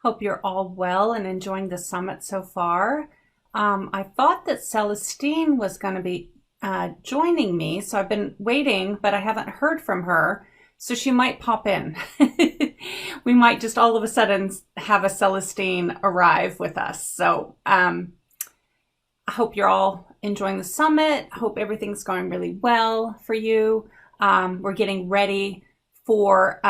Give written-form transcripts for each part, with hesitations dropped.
Hope you're all well and enjoying the summit so far. I thought that Celestine was going to be joining me, so I've been waiting, but I haven't heard from her, so she might pop in. We might just all of a sudden have a Celestine arrive with us. I hope you're all enjoying the summit. I hope everything's going really well for you. We're getting ready for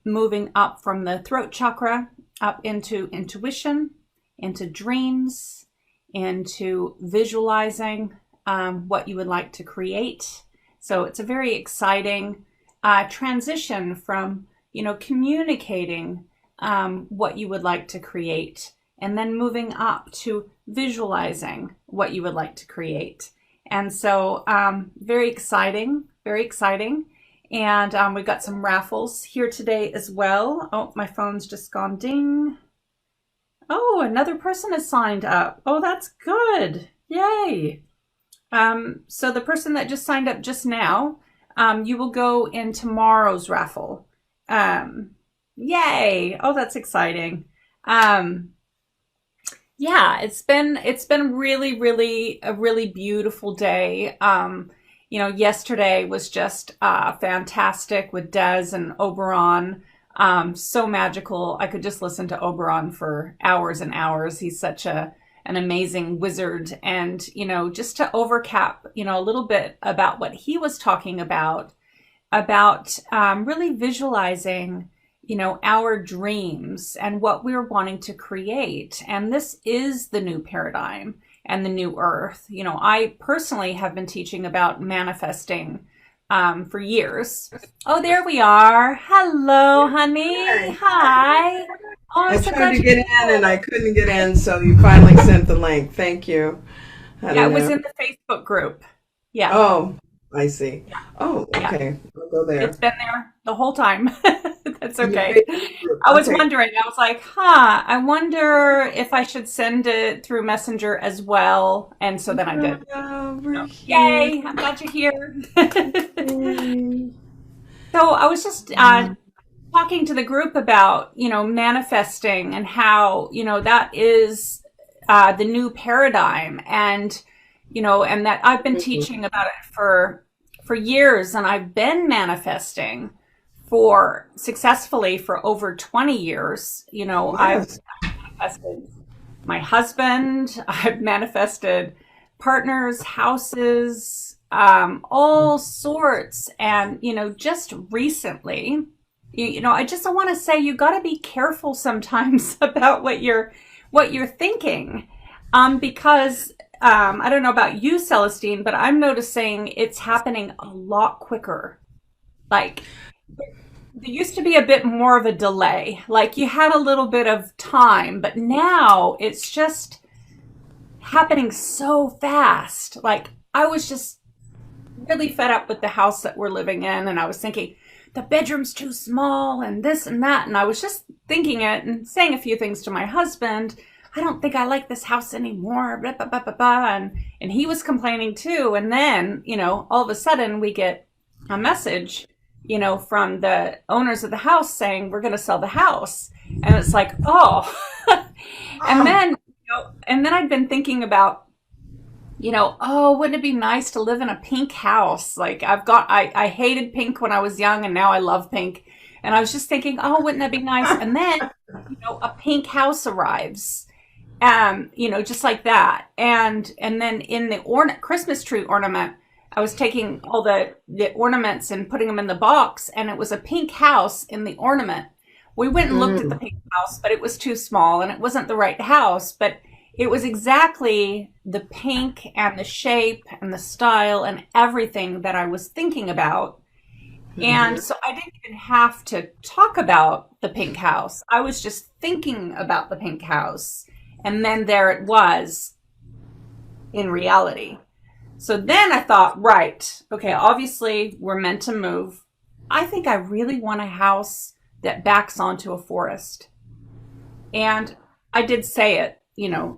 moving up from the throat chakra up into intuition, into dreams, into visualizing what you would like to create. So it's a very exciting transition from, communicating what you would like to create, and then moving up to visualizing what you would like to create. And so very exciting, very exciting. And we've got some raffles here today as well. Oh, my phone's just gone ding. Oh, another person has signed up. Oh, that's good. Yay. So the person that just signed up just now, you will go in tomorrow's raffle. Yay. Oh, that's exciting. Yeah, it's been really, really a really beautiful day. Yesterday was just fantastic with Des and Oberon. So magical. I could just listen to Oberon for hours and hours. He's such an amazing wizard. And, just to overcap, a little bit about what he was talking about really visualizing, our dreams and what we're wanting to create. And this is the new paradigm and the new earth. I personally have been teaching about manifesting for years. Oh, there we are. Hello, honey. Hi. Oh, I so tried glad to you get in and I couldn't get in, so you finally sent the link. Thank you. I Yeah, don't it was know. in the Facebook group. Yeah. Oh, I see. Yeah. Oh, Yeah. okay. I'll go It's there. been there the whole time. That's In your okay. Facebook group. I was Okay. wondering, I was like, I wonder if I should send it through Messenger as well. And so then I did. Over So, here. yay, I'm glad you're here. Yay. So I was just talking to the group about, manifesting and how, that is the new paradigm. And that I've been teaching about it for years, and I've been manifesting for successfully for over 20 years. I've Yes. manifested my husband, I've manifested partners, houses, all sorts. And, just recently, I want to say you got to be careful sometimes about what you're thinking. Because I don't know about you, Celestine, but I'm noticing it's happening a lot quicker. Like there used to be a bit more of a delay. Like you had a little bit of time, but now it's just happening so fast. Like I was just really fed up with the house that we're living in, and I was thinking the bedroom's too small and this and that, and I was just thinking it and saying a few things to my husband. I don't think I like this house anymore, blah, blah, blah, blah, blah. And he was complaining too. And then, all of a sudden we get a message, from the owners of the house saying we're going to sell the house. And it's like, oh. and Oh, then, and then I've been thinking about, oh, wouldn't it be nice to live in a pink house? Like I hated pink when I was young, and now I love pink. And I was just thinking, oh, wouldn't that be nice? And then, a pink house arrives, just like that. And then in the Christmas tree ornament, I was taking all the ornaments and putting them in the box, and it was a pink house in the ornament. We went and looked at the mm, pink house, but it was too small and it wasn't the right house, but it was exactly the pink and the shape and the style and everything that I was thinking about. And mhm. so I didn't even have to talk about the pink house. I was just thinking about the pink house. And then there it was in reality. So then I thought, right, okay, obviously we're meant to move. I think I really want a house that backs onto a forest. And I did say it,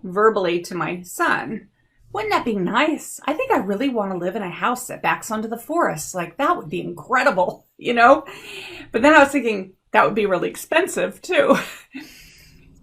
verbally to my son. Wouldn't that be nice? I think I really want to live in a house that backs onto the forest. Like that would be incredible. But then I was thinking that would be really expensive too.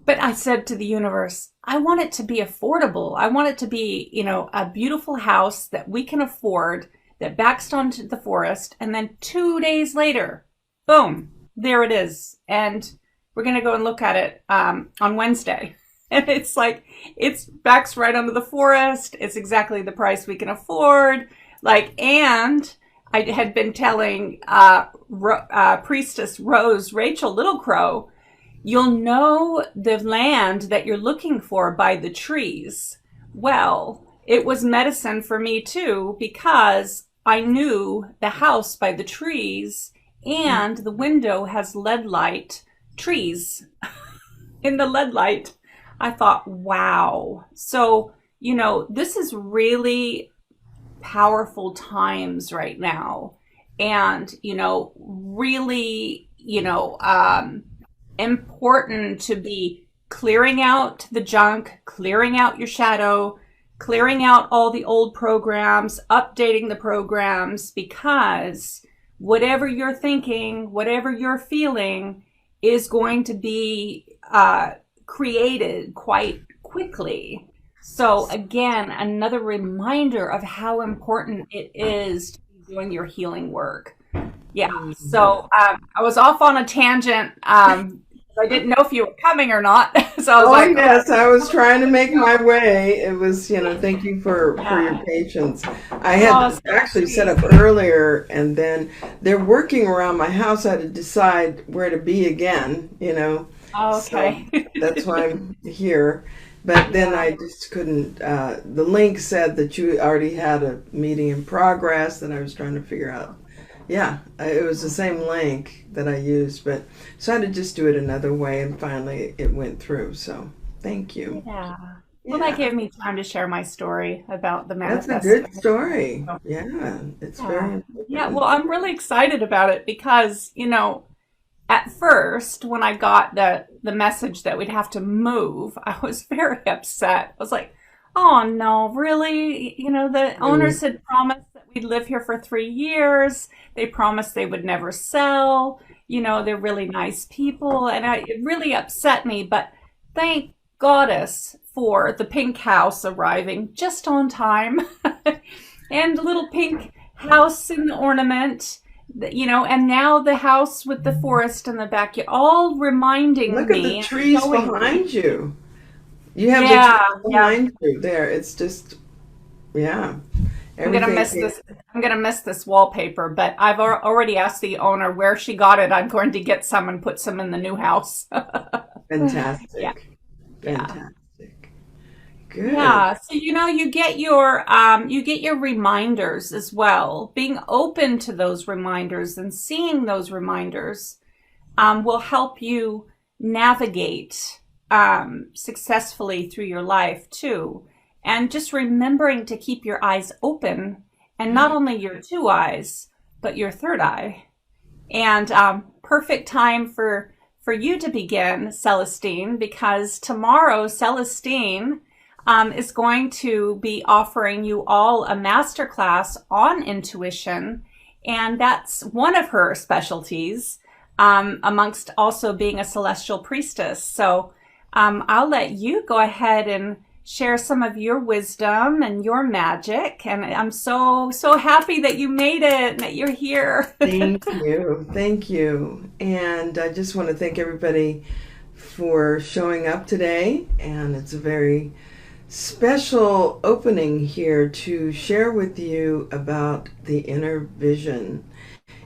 But I said to the universe, I want it to be affordable. I want it to be, a beautiful house that we can afford that backs onto the forest. And then 2 days later, boom, there it is. And we're going to go and look at it on Wednesday. And it's like, it's backs right onto the forest. It's exactly the price we can afford. And I had been telling Priestess Rose, Rachel Little Crow, you'll know the land that you're looking for by the trees. Well, it was medicine for me too, because I knew the house by the trees, and the window has lead light trees in the lead light. I thought, wow. So, this is really powerful times right now. And, really, important to be clearing out the junk, clearing out your shadow, clearing out all the old programs, updating the programs, because whatever you're thinking, whatever you're feeling is going to be created quite quickly. So again, another reminder of how important it is to be doing your healing work. Yeah. So I was off on a tangent. I didn't know if you were coming or not. So I was like, yes, I was trying to make my way. It was, thank you for your patience. I had actually set up earlier, and then they're working around my house. I had to decide where to be again, okay. So that's why I'm here. But then I just couldn't. The link said that you already had a meeting in progress, and I was trying to figure out. Yeah, it was the same link that I used, but so I had to just do it another way, and finally it went through. So thank you. Yeah. Well, that gave me time to share my story about the That's manifest. a good story. Yeah, it's very important. Yeah, well, I'm really excited about it because, at first when I got the message that we'd have to move, I was very upset. I was like, oh no, really? The owners had promised that we'd live here for 3 years. They promised they would never sell. They're really nice people. And it really upset me. But thank Goddess for the pink house arriving just on time. And the little pink house in the ornament, and now the house with the forest in the backyard, all reminding me. Look at the trees behind you. You have the trees behind you there. It's just, yeah. I'm gonna miss this. I'm gonna miss this wallpaper, but I've already asked the owner where she got it. I'm going to get some and put some in the new house. Fantastic. Yeah. Fantastic. Good. Yeah. So you get your reminders as well. Being open to those reminders and seeing those reminders will help you navigate successfully through your life too. And just remembering to keep your eyes open, and not only your 2 eyes, but your 3rd eye. And perfect time for you to begin, Celestine, because tomorrow Celestine is going to be offering you all a masterclass on intuition. And that's one of her specialties, amongst also being a celestial priestess. So I'll let you go ahead and share some of your wisdom and your magic. And I'm so happy that you made it and that you're here. Thank you. Thank you. And I just want to thank everybody for showing up today. And it's a very special opening here to share with you about the inner vision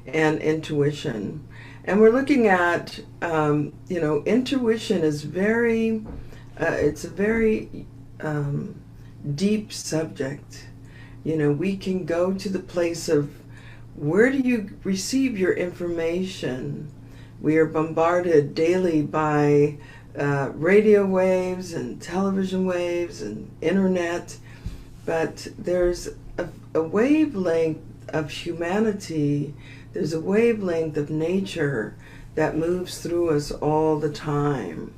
and intuition. And we're looking at, intuition is it's a very deep subject. We can go to the place of where do you receive your information? We are bombarded daily by radio waves and television waves and internet, but there's a wavelength of humanity, there's a wavelength of nature that moves through us all the time.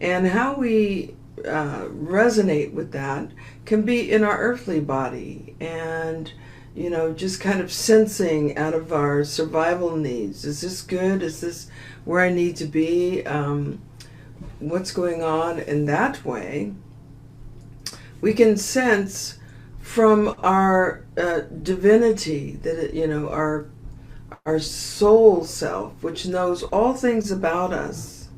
And how we resonate with that can be in our earthly body, and just kind of sensing out of our survival needs. Is this good? Is this where I need to be? what's going on in that way, we can sense from our divinity, that our soul self, which knows all things about us,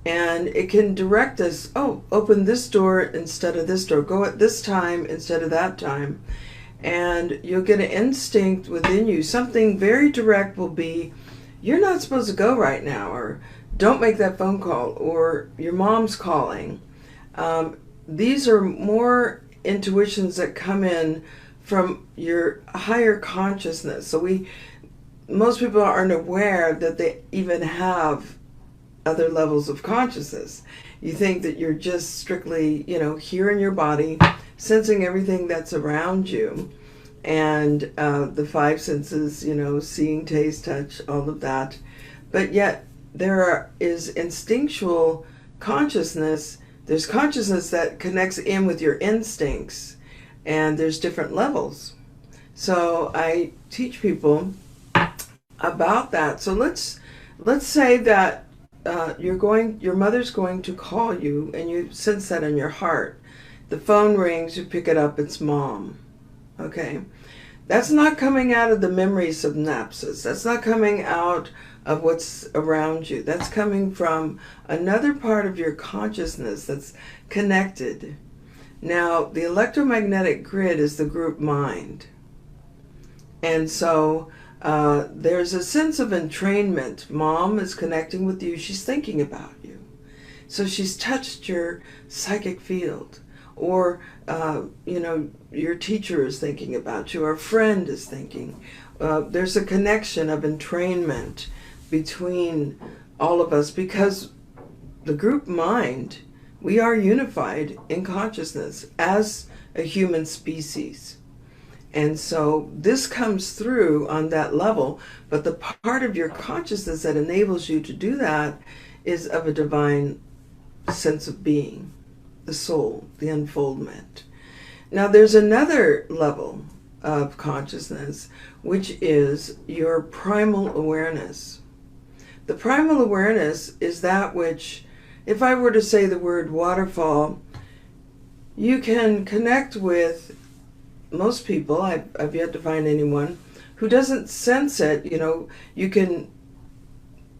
and it can direct us. Oh, open this door instead of this door. Go at this time instead of that time. And you'll get an instinct within you. Something very direct will be, you're not supposed to go right now, or don't make that phone call, or your mom's calling. These are more intuitions that come in from your higher consciousness. So most people aren't aware that they even have other levels of consciousness. You think that you're just strictly, here in your body, sensing everything that's around you, and the five senses, seeing, taste, touch, all of that. But yet there is instinctual consciousness. There's consciousness that connects in with your instincts, and there's different levels. So I teach people about that. So let's say that your mother's going to call you, and you sense that in your heart. The phone rings, you pick it up, it's mom. Okay? That's not coming out of the memory synapses. That's not coming out of what's around you. That's coming from another part of your consciousness that's connected. Now, the electromagnetic grid is the group mind. And so there's a sense of entrainment. Mom is connecting with you. She's thinking about you. So she's touched your psychic field. Or, your teacher is thinking about you. Or a friend is thinking. There's a connection of entrainment between all of us, because the group mind, we are unified in consciousness as a human species. And so this comes through on that level, but the part of your consciousness that enables you to do that is of a divine sense of being, the soul, the unfoldment. Now there's another level of consciousness, which is your primal awareness. The primal awareness is that which, if I were to say the word waterfall, you can connect with most people. I've yet to find anyone who doesn't sense it. You can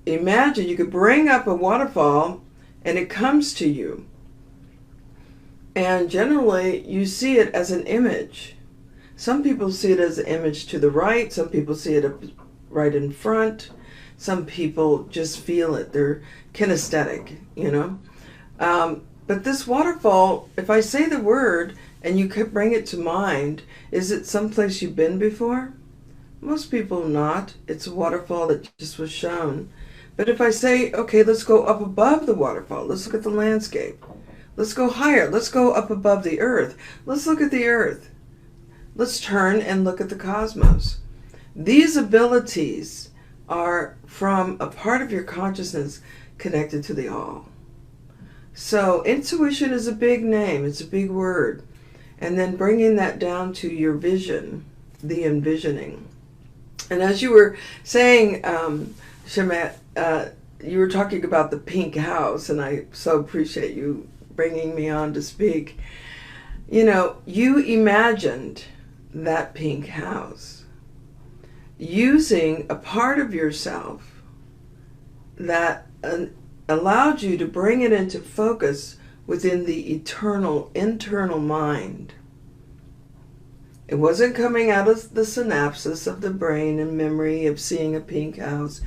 imagine, you could bring up a waterfall and it comes to you. And generally you see it as an image. Some people see it as an image to the right. Some people see it right in front. Some people just feel it. They're kinesthetic, But this waterfall, if I say the word and you could bring it to mind, is it someplace you've been before? Most people not. It's a waterfall that just was shown. But if I say, okay, let's go up above the waterfall. Let's look at the landscape. Let's go higher. Let's go up above the earth. Let's look at the earth. Let's turn and look at the cosmos. These abilities are from a part of your consciousness connected to the all. So intuition is a big name. It's a big word. And then bringing that down to your vision, the envisioning. And as you were saying, Schamet, you were talking about the pink house, and I so appreciate you bringing me on to speak. You imagined that pink house using a part of yourself that allowed you to bring it into focus within the eternal, internal mind. It wasn't coming out of the synapses of the brain and memory of seeing a pink house.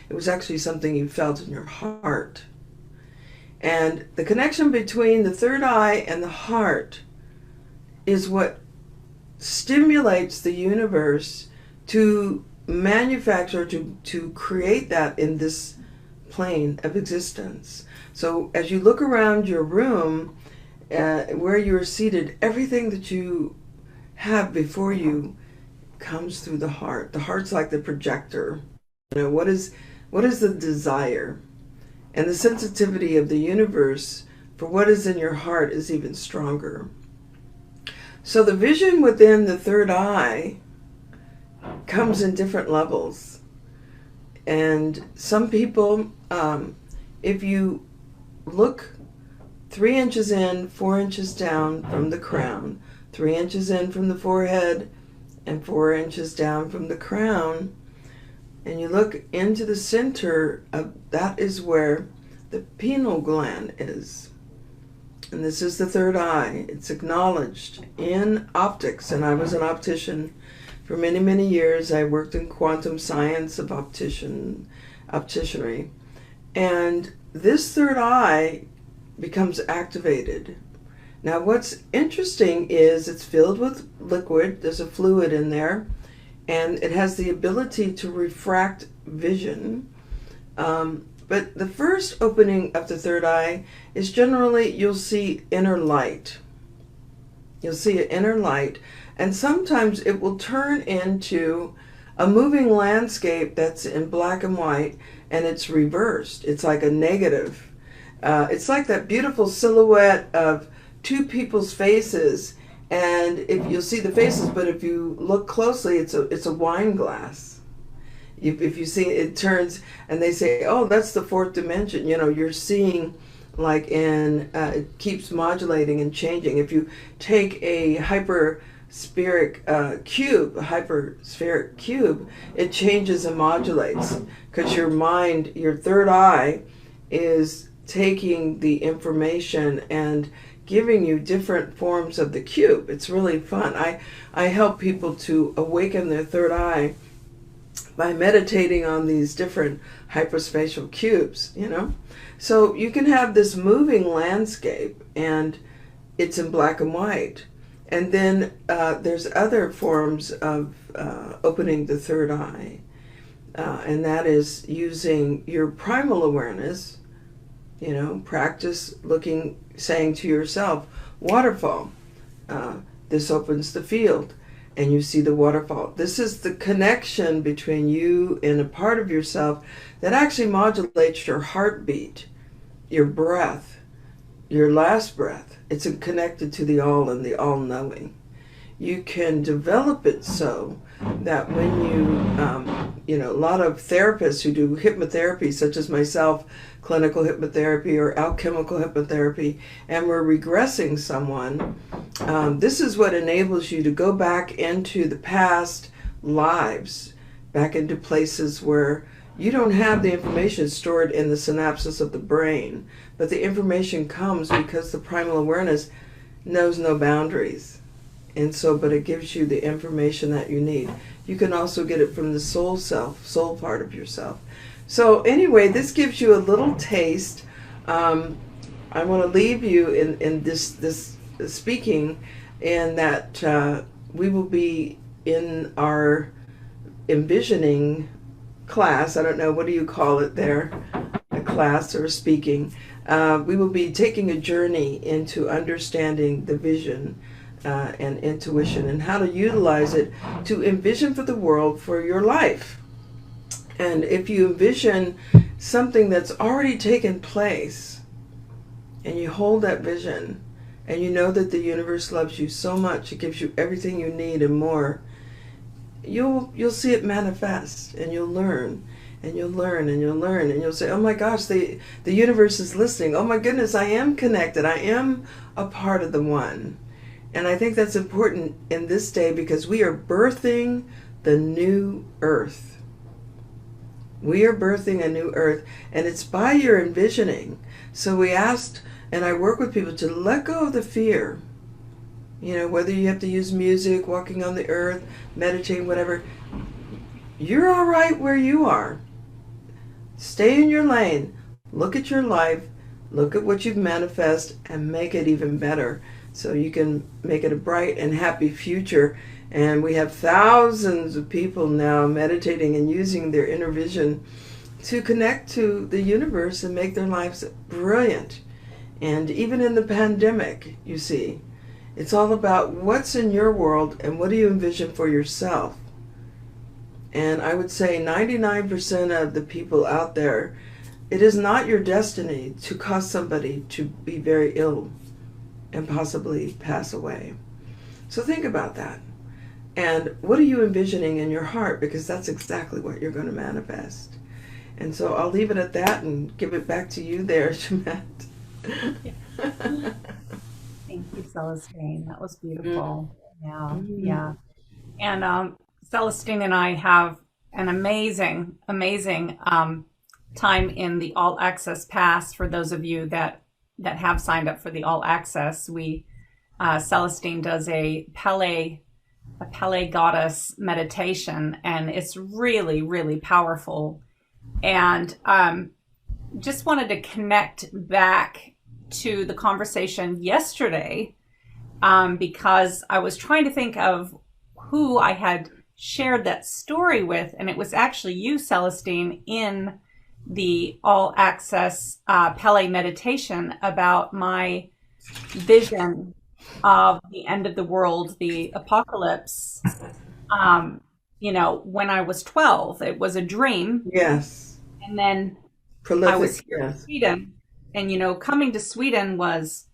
It was actually something you felt in your heart. And the connection between the third eye and the heart is what stimulates the universe to manufacture, to create that in this plane of existence. So as you look around your room, where you're seated, everything that you have before you comes through the heart. The heart's like the projector. What is the desire? And the sensitivity of the universe for what is in your heart is even stronger. So the vision within the third eye comes in different levels. And some people, if you look 3 inches in, 4 inches down from the crown, 3 inches in from the forehead, and 4 inches down from the crown, and you look into the center of that is where the pineal gland is. And this is the third eye. It's acknowledged in optics, and I was an optician for many, many years. I worked in quantum science of opticianry. And this third eye becomes activated. Now what's interesting is it's filled with liquid. There's a fluid in there, and it has the ability to refract vision. But the first opening of the third eye is generally you'll see inner light. You'll see an inner light, and sometimes it will turn into a moving landscape that's in black and white, and it's reversed. It's like a negative. It's like that beautiful silhouette of two people's faces, and if you'll see the faces, but if you look closely, it's a wine glass. If you see it turns, and they say, oh, that's the fourth dimension. You know, you're seeing like in, it keeps modulating and changing. If you take a hyperspheric cube, it changes and modulates because your mind, your third eye, is taking the information and giving you different forms of the cube. It's really fun. I help people to awaken their third eye by meditating on these different hyperspatial cubes, you know. So you can have this moving landscape, and it's in black and white. And then there's other forms of opening the third eye, and that is using your primal awareness. You know, practice looking, saying to yourself, waterfall. This opens the field, and you see the waterfall. This is the connection between you and a part of yourself that actually modulates your heartbeat, your breath, your last breath. It's connected to the all and the all-knowing. You can develop it so that when you know, a lot of therapists who do hypnotherapy, such as myself, clinical hypnotherapy or alchemical hypnotherapy, and we're regressing someone, this is what enables you to go back into the past lives, back into places where you don't have the information stored in the synapses of the brain, but the information comes because the primal awareness knows no boundaries. And so, but it gives you the information that you need. You can also get it from the soul self, soul part of yourself. So anyway, this gives you a little taste. I want to leave you in this speaking, in that we will be in our envisioning class. I don't know, what do you call it there? A class or speaking. We will be taking a journey into understanding the vision and intuition, and how to utilize it to envision for the world, for your life. And if you envision something that's already taken place, and you hold that vision, and you know that the universe loves you so much, it gives you everything you need and more, you'll see it manifest, and you'll learn, and you'll learn, and you'll learn, and you'll say, oh my gosh, the universe is listening. Oh my goodness, I am connected. I am a part of the one. And I think that's important in this day, because we are birthing the new earth. We are birthing a new earth, and it's by your envisioning. So we asked, and I work with people to let go of the fear. You know, whether you have to use music, walking on the earth, meditating, whatever. You're all right where you are. Stay in your lane. Look at your life. Look at what you've manifested and make it even better, so you can make it a bright and happy future. And we have thousands of people now meditating and using their inner vision to connect to the universe and make their lives brilliant. And even in the pandemic, you see, it's all about what's in your world and what do you envision for yourself. And I would say 99% of the people out there, it is not your destiny to cause somebody to be very ill and possibly pass away. So think about that. And what are you envisioning in your heart? Because that's exactly what you're going to manifest. And so I'll leave it at that and give it back to you there, Schamet. Thank you, Celestine. That was beautiful. Yeah, Mm. yeah. And Celestine and I have an amazing, amazing time in the All Access Pass. For those of you that have signed up for the All Access, we Celestine does a Pele goddess meditation, and it's really, really powerful. And just wanted to connect back to the conversation yesterday because I was trying to think of who I had shared that story with, and it was actually you, Celestine, in the all access Pele meditation about my vision of the end of the world, the apocalypse. Um, when I was 12, it was a dream. Yes. And then I was Prolific, here in yes. Sweden. And, coming to Sweden was,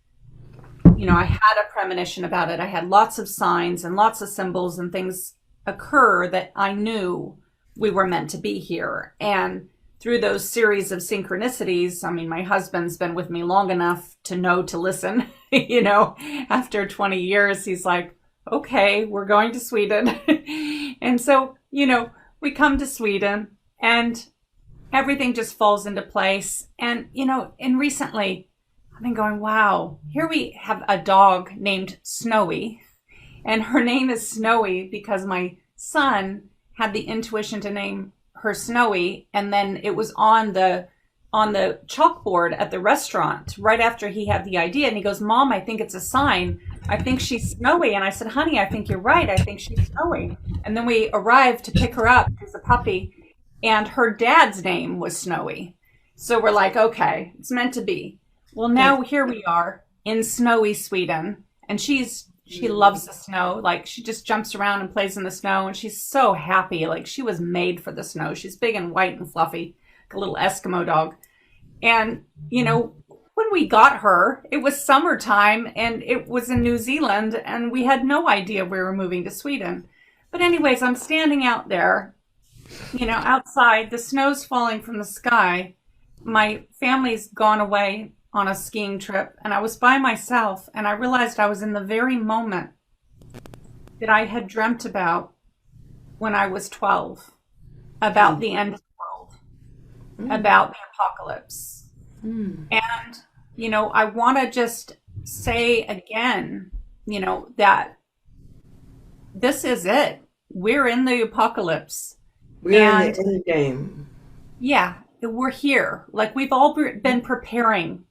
I had a premonition about it. I had lots of signs and lots of symbols and things occur that I knew we were meant to be here. And through those series of synchronicities, I mean, my husband's been with me long enough to know to listen. After 20 years, he's like, okay, we're going to Sweden. And so, we come to Sweden and everything just falls into place. And recently, I've been going, wow, here we have a dog named Snowy, and her name is Snowy because my son had the intuition to name her Snowy, and then it was on the chalkboard at the restaurant right after he had the idea, and he goes, Mom, I think it's a sign. I think she's Snowy. And I said, honey, I think you're right. I think she's Snowy. And then we arrived to pick her up as a puppy, and her dad's name was Snowy. So we're like, okay, it's meant to be. Well, now here we are in snowy Sweden, and she loves the snow. Like, she just jumps around and plays in the snow, and she's so happy. Like, she was made for the snow. She's big and white and fluffy, like a little Eskimo dog. And, when we got her, it was summertime, and it was in New Zealand, and we had no idea we were moving to Sweden. But anyways, I'm standing out there, outside, the snow's falling from the sky. My family's gone away on a skiing trip, and I was by myself, and I realized I was in the very moment that I had dreamt about when I was 12, about the end of the world, about the apocalypse. And, I want to just say again, that this is it. We're in the apocalypse. We're in And the end game. yeah, we're here. Like, we've all been preparing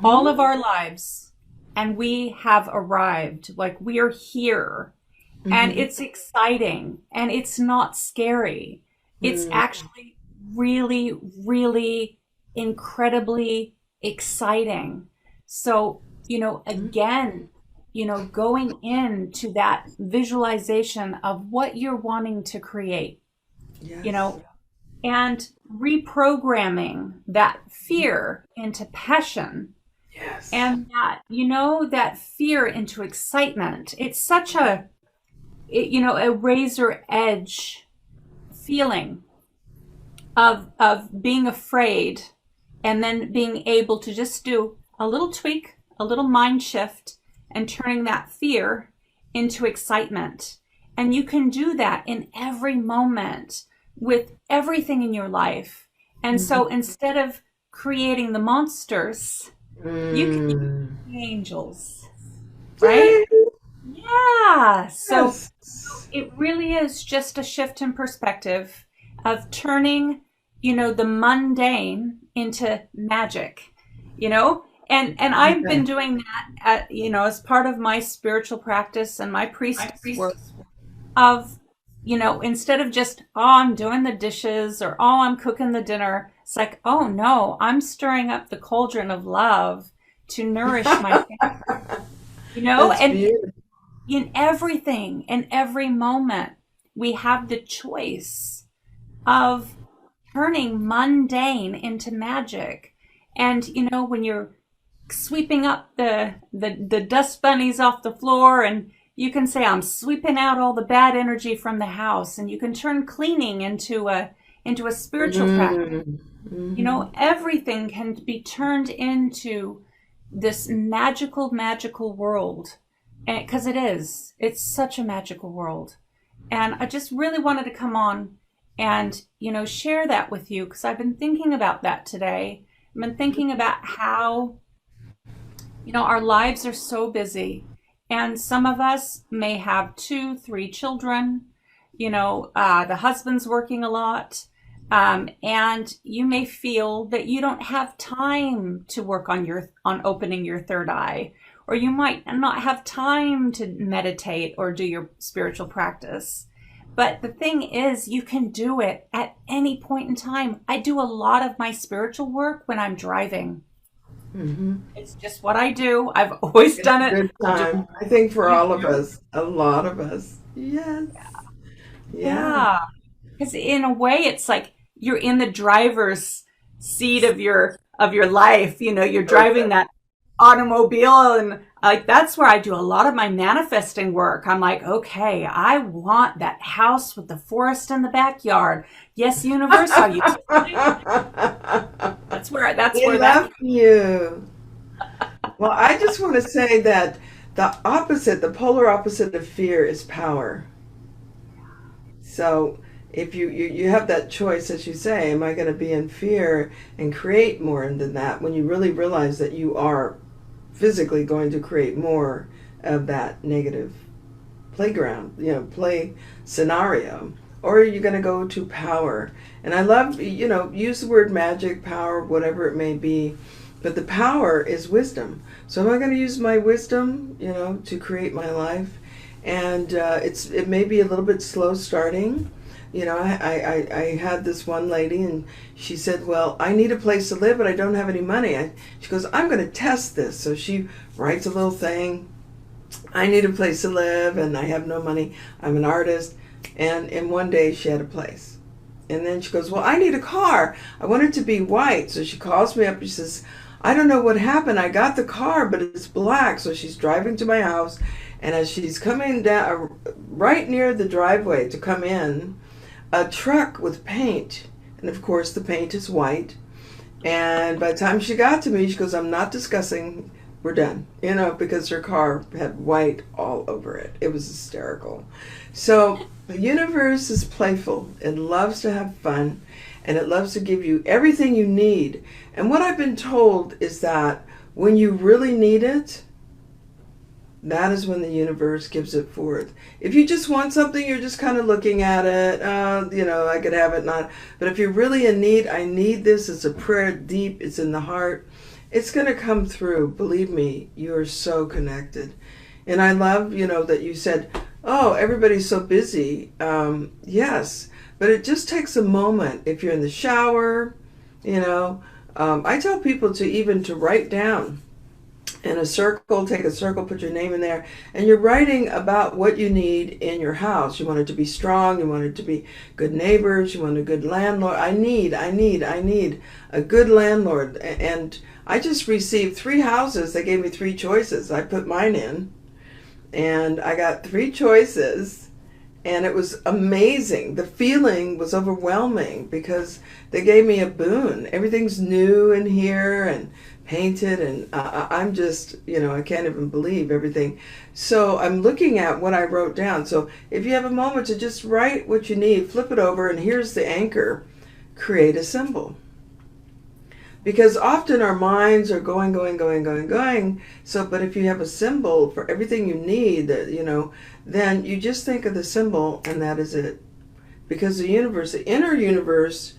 all Mm-hmm. of our lives, and we have arrived. Like, we are here, and Mm-hmm. it's exciting, and it's not scary. It's actually really, really incredibly exciting. So, again, going into that visualization of what you're wanting to create, you Yes. know, and reprogramming that fear into passion, Yes. and that fear into excitement. It's such a razor edge feeling of being afraid, and then being able to just do a little tweak, a little mind shift, and turning that fear into excitement. And you can do that in every moment with everything in your life. And so instead of creating the monsters, you can use Mm. the angels, right? Yay. Yeah. So Yes. it really is just a shift in perspective of turning, the mundane into magic, and I've been Okay. doing that as part of my spiritual practice and my priestess work of, instead of just, oh, I'm doing the dishes, or, oh, I'm cooking the dinner. It's like, oh no, I'm stirring up the cauldron of love to nourish my family, That's and beautiful. in everything, in every moment, we have the choice of turning mundane into magic. And when you're sweeping up the dust bunnies off the floor, and you can say, I'm sweeping out all the bad energy from the house, and you can turn cleaning into a spiritual practice. Mm. Mm-hmm. Everything can be turned into this magical, magical world. And because it is, it's such a magical world. And I just really wanted to come on and, share that with you because I've been thinking about that today. I've been thinking about how, our lives are so busy. And some of us may have 2, 3 children. The husband's working a lot. And you may feel that you don't have time to work on opening your third eye, or you might not have time to meditate or do your spiritual practice. But the thing is, you can do it at any point in time. I do a lot of my spiritual work when I'm driving. Mm-hmm. It's just what I do. I've always done it. Good time. I think for all of us, a lot of us. Yes. Yeah. Yeah. Because in a way, it's like you're in the driver's seat of your life. You're driving that automobile, and like that's where I do a lot of my manifesting work. I'm like, okay, I want that house with the forest in the backyard. Yes, universe, are you? That's where that. You. Well, I just want to say that the polar opposite of fear is power. So if you have that choice, as you say, am I going to be in fear and create more than that, when you really realize that you are physically going to create more of that negative playground, play scenario, or are you going to go to power? And I love, use the word magic, power, whatever it may be, but the power is wisdom. So am I going to use my wisdom, to create my life? And it may be a little bit slow starting. I had this one lady, and she said, well, I need a place to live, but I don't have any money. She goes, I'm going to test this. So she writes a little thing. I need a place to live, and I have no money. I'm an artist. And in one day, she had a place. And then she goes, well, I need a car. I want it to be white. So she calls me up. She says, I don't know what happened. I got the car, but it's black. So she's driving to my house. And as she's coming down, right near the driveway to come in, a truck with paint, and of course the paint is white, and by the time she got to me, she goes, I'm not discussing, we're done, because her car had white all over it. It was hysterical. So the universe is playful. It loves to have fun, and it loves to give you everything you need. And what I've been told is that when you really need it, that is when the universe gives it forth. If you just want something, you're just kind of looking at it, I could have it, not. But if you're really in need, I need this, it's a prayer deep, it's in the heart, it's going to come through. Believe me, you are so connected. And I love, that you said, oh, everybody's so busy. Yes, but it just takes a moment. If you're in the shower, I tell people to write down in a circle, take a circle, put your name in there, and you're writing about what you need in your house. You want it to be strong, you want it to be good neighbors, you want a good landlord. I need a good landlord. And I just received 3 houses. They gave me 3 choices. I put mine in, and I got 3 choices, and it was amazing. The feeling was overwhelming because they gave me a boon. Everything's new in here and painted, and I'm just, I can't even believe everything. So I'm looking at what I wrote down. So if you have a moment to just write what you need, flip it over, and here's the anchor: create a symbol. Because often our minds are going. So, but if you have a symbol for everything you need, then you just think of the symbol, and that is it. Because the universe, the inner universe,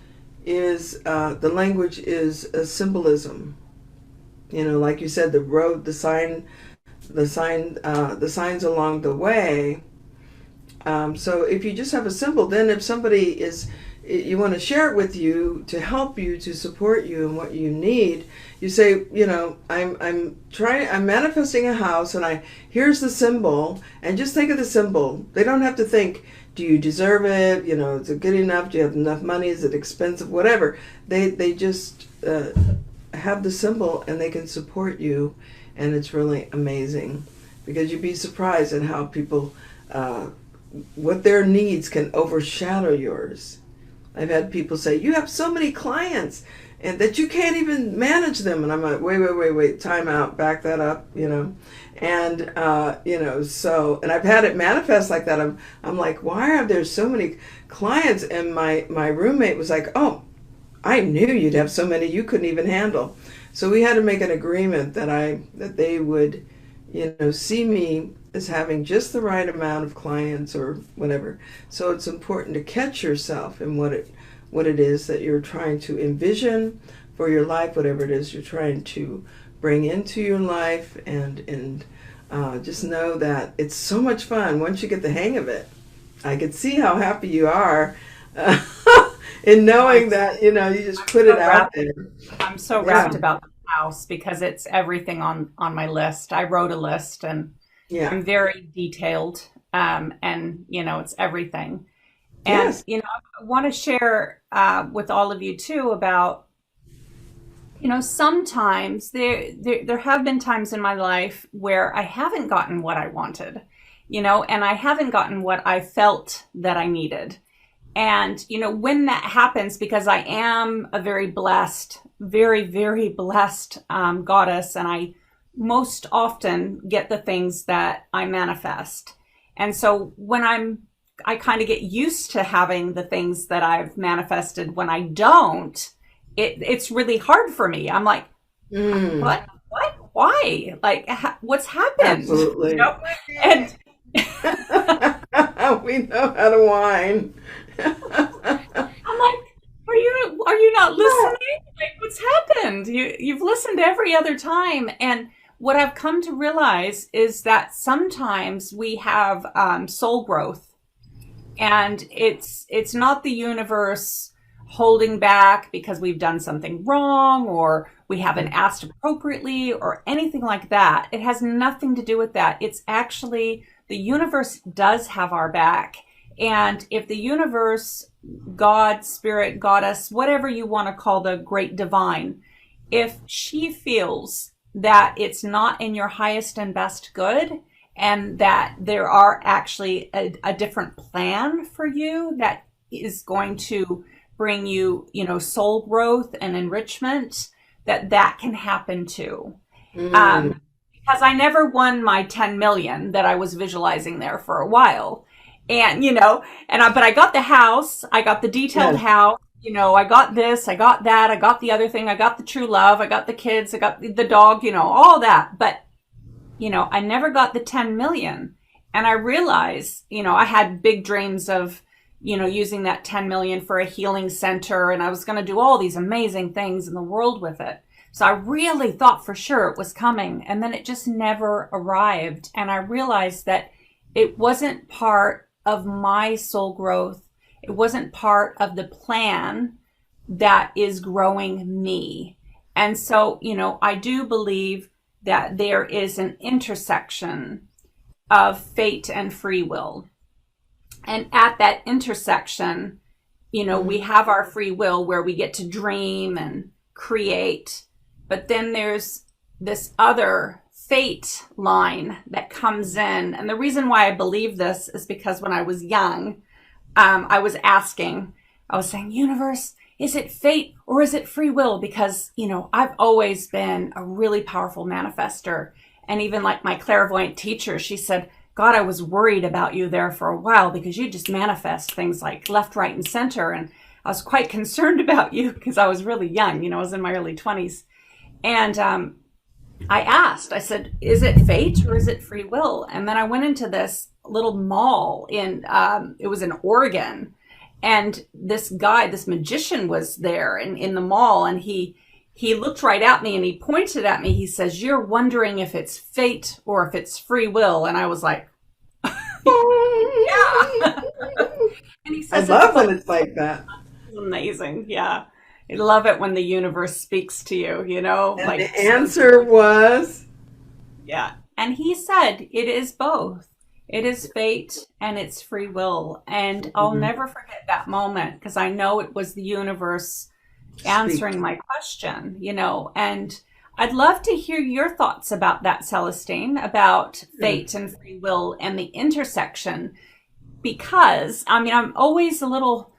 is the language is a symbolism. Like you said, the road, the signs along the way. So if you just have a symbol, then if somebody you want to share it with you to help you, to support you in what you need, you say, I'm manifesting a house, and here's the symbol, and just think of the symbol. They don't have to think, do you deserve it? Is it good enough? Do you have enough money? Is it expensive? Whatever. They just have the symbol, and they can support you, and it's really amazing, because you'd be surprised at how people, what their needs can overshadow yours. I've had people say, you have so many clients, and that you can't even manage them. And I'm like, wait, time out, back that up, And so, and I've had it manifest like that. I'm like, why are there so many clients? And my roommate was like, oh, I knew you'd have so many you couldn't even handle. So we had to make an agreement that they would, see me as having just the right amount of clients or whatever. So it's important to catch yourself in what it is that you're trying to envision for your life, whatever it is you're trying to bring into your life, and just know that it's so much fun once you get the hang of it. I could see how happy you are in knowing that you just put it out there. I'm so wrapped about the house because it's everything on my list. I wrote a list, and Yeah. I'm very detailed, and it's everything. And Yes. I want to share with all of you too about sometimes there have been times in my life where I haven't gotten what I wanted, and I haven't gotten what I felt that I needed. And, when that happens, because I am a very blessed, very, very blessed goddess, and I most often get the things that I manifest. And so when I kind of get used to having the things that I've manifested. When I don't, it's really hard for me. I'm like, what, why? Like, what's happened? Absolutely. And we know how to whine. I'm like, are you not listening? Like, what's happened? You've listened every other time. And what I've come to realize is that sometimes we have soul growth, and it's not the universe holding back because we've done something wrong or we haven't asked appropriately or anything like that. It has nothing to do with that. It's actually the universe does have our back. And if the universe, God, spirit, goddess, whatever you want to call the great divine, if she feels that it's not in your highest and best good, and that there are actually a different plan for you that is going to bring you, soul growth and enrichment, that can happen too. Because I never won my 10 million that I was visualizing there for a while. And, but I got the house, I got the detailed house, I got this, I got that, I got the other thing, I got the true love, I got the kids, I got the dog, all that. But, I never got the 10 million. And I realized, I had big dreams of, using that 10 million for a healing center. And I was going to do all these amazing things in the world with it. So I really thought for sure it was coming. And then it just never arrived. And I realized that it wasn't part of my soul growth. It wasn't part of the plan that is growing me. And so, I do believe that there is an intersection of fate and free will. And at that intersection, we have our free will where we get to dream and create. But then there's this other fate line that comes in. And the reason why I believe this is because when I was young, I was saying, universe, is it fate or is it free will? Because, I've always been a really powerful manifester. And even like my clairvoyant teacher, she said, God, I was worried about you there for a while because you just manifest things like left, right, and center. And I was quite concerned about you because I was really young, I was in my early 20s. And I said, is it fate or is it free will? And then I went into this little mall it was in Oregon. And this guy, this magician was there in the mall. And he looked right at me and he pointed at me. He says, you're wondering if it's fate or if it's free will. And I was like, yeah. And he says, I love when it's like that. Amazing. Yeah. I love it when the universe speaks to you, And like the answer was? Yeah. And he said, it is both. It is fate and it's free will. And I'll never forget that moment because I know it was the universe answering my question, and I'd love to hear your thoughts about that, Celestine, about fate and free will and the intersection, because I'm always a little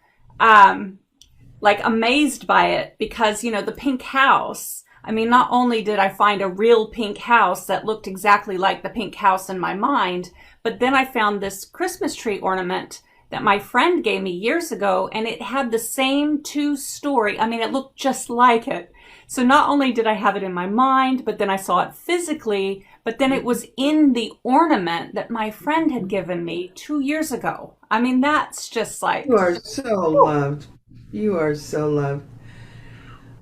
like amazed by it because, you know, the pink house, I mean, not only did I find a real pink house that looked exactly like the pink house in my mind, but then I found this Christmas tree ornament that my friend gave me years ago, and it had the same two-story. I mean, it looked just like it. So not only did I have it in my mind, but then I saw it physically, but then it was in the ornament that my friend had given me 2 years ago. I mean, that's just You like, are so loved. You are so loved.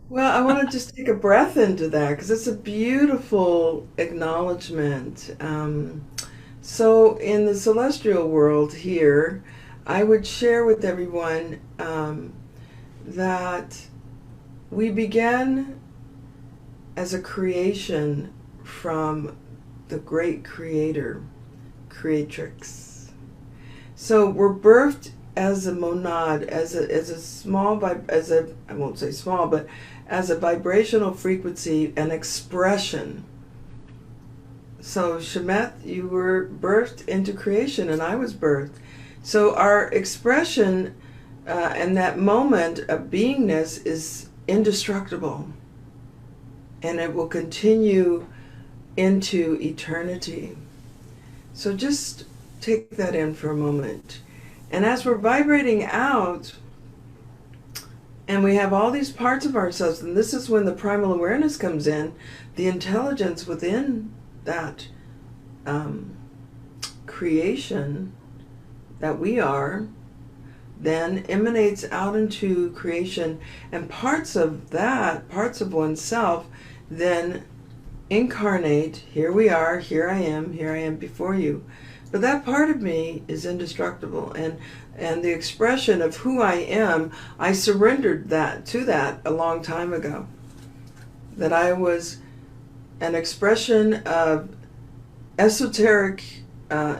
Well, I want to just take a breath into that because it's a beautiful acknowledgement. So, in the celestial world here, I would share with everyone that we began as a creation from the great creator, creatrix. So we're birthed as a monad, as a small, as a, I won't say small, but as a vibrational frequency, an expression. So Schamet, you were birthed into creation, and I was birthed. So our expression and that moment of beingness is indestructible, and it will continue into eternity. So just take that in for a moment. And as we're vibrating out, and we have all these parts of ourselves, and this is when the primal awareness comes in, the intelligence within that creation that we are, then emanates out into creation, and parts of that, parts of oneself, then incarnate. Here we are, here I am before you. But that part of me is indestructible, and the expression of who I am, I surrendered that to that a long time ago. That I was an expression of esoteric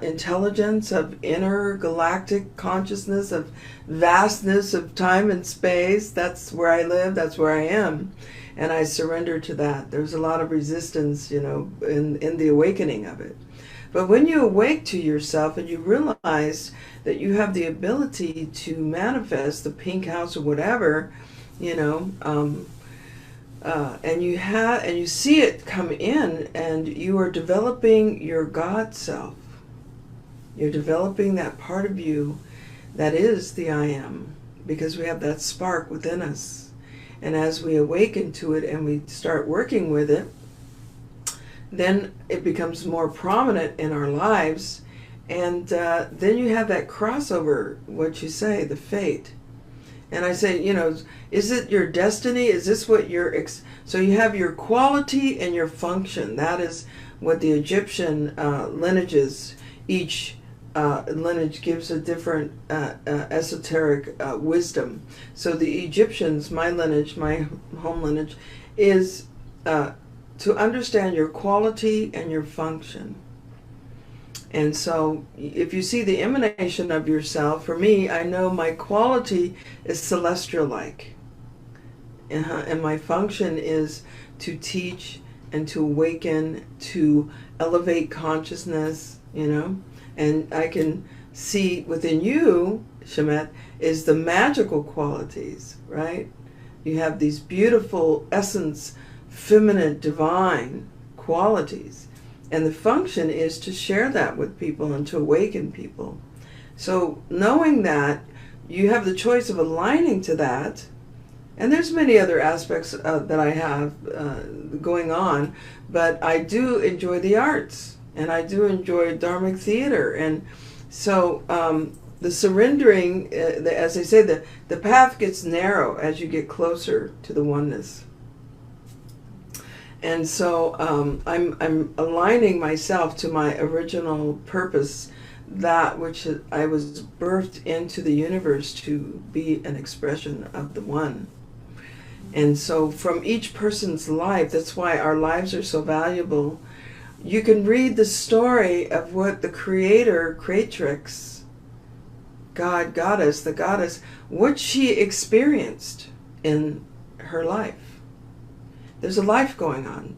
intelligence, of intergalactic consciousness, of vastness of time and space. That's where I live, that's where I am. And I surrendered to that. There's a lot of resistance, you know, in the awakening of it. But when you awake to yourself and you realize that you have the ability to manifest the pink house or whatever, you know, and you see it come in, and you are developing your God self. You're developing that part of you that is the I am, because we have that spark within us. And as we awaken to it and we start working with it, then it becomes more prominent in our lives. And then you have that crossover, what you say, the fate. And I say, you know, is it your destiny? Is this what so you have your quality and your function. That is what the Egyptian lineages, each lineage gives a different esoteric wisdom. So the Egyptians, my lineage, my home lineage, is to understand your quality and your function. And so if you see the emanation of yourself, for me, I know my quality is celestial-like. And my function is to teach and to awaken, to elevate consciousness, you know. And I can see within you, Schamet, is the magical qualities, right? You have these beautiful essence, feminine, divine qualities. And the function is to share that with people and to awaken people. So knowing that, you have the choice of aligning to that. And there's many other aspects that I have going on, but I do enjoy the arts, and I do enjoy Dharmic theater. And so the surrendering, as they say, the path gets narrow as you get closer to the oneness. And so I'm aligning myself to my original purpose, that which I was birthed into the universe to be an expression of the one. And so from each person's life, that's why our lives are so valuable. You can read the story of what the creator, creatrix, God, goddess, the goddess, what she experienced in her life. There's a life going on,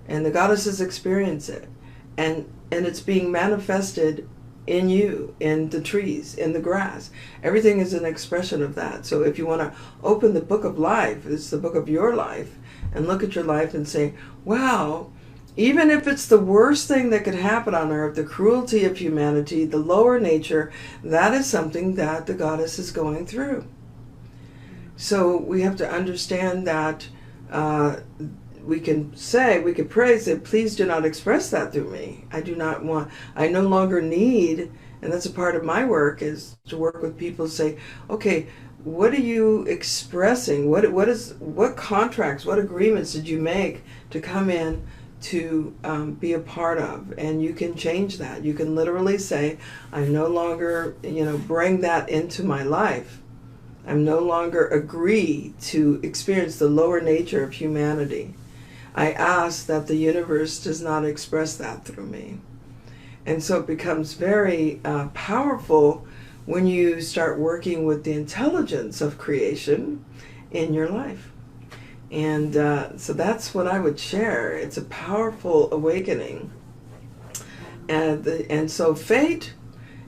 and the goddesses experience it, and it's being manifested in you, in the trees, in the grass. Everything is an expression of that. So if you want to open the book of life, it's the book of your life, and look at your life and say, wow, even if it's the worst thing that could happen on earth, the cruelty of humanity, the lower nature, that is something that the goddess is going through. So we have to understand that we can pray, say, please do not express that through me. I no longer need, and that's a part of my work, is to work with people, say, okay, what are you expressing? What contracts, what agreements did you make to come in to be a part of? And you can change that. You can literally say, I no longer, bring that into my life. I'm no longer agree to experience the lower nature of humanity. I ask that the universe does not express that through me. And so it becomes very powerful when you start working with the intelligence of creation in your life. And so that's what I would share. It's a powerful awakening. And so fate,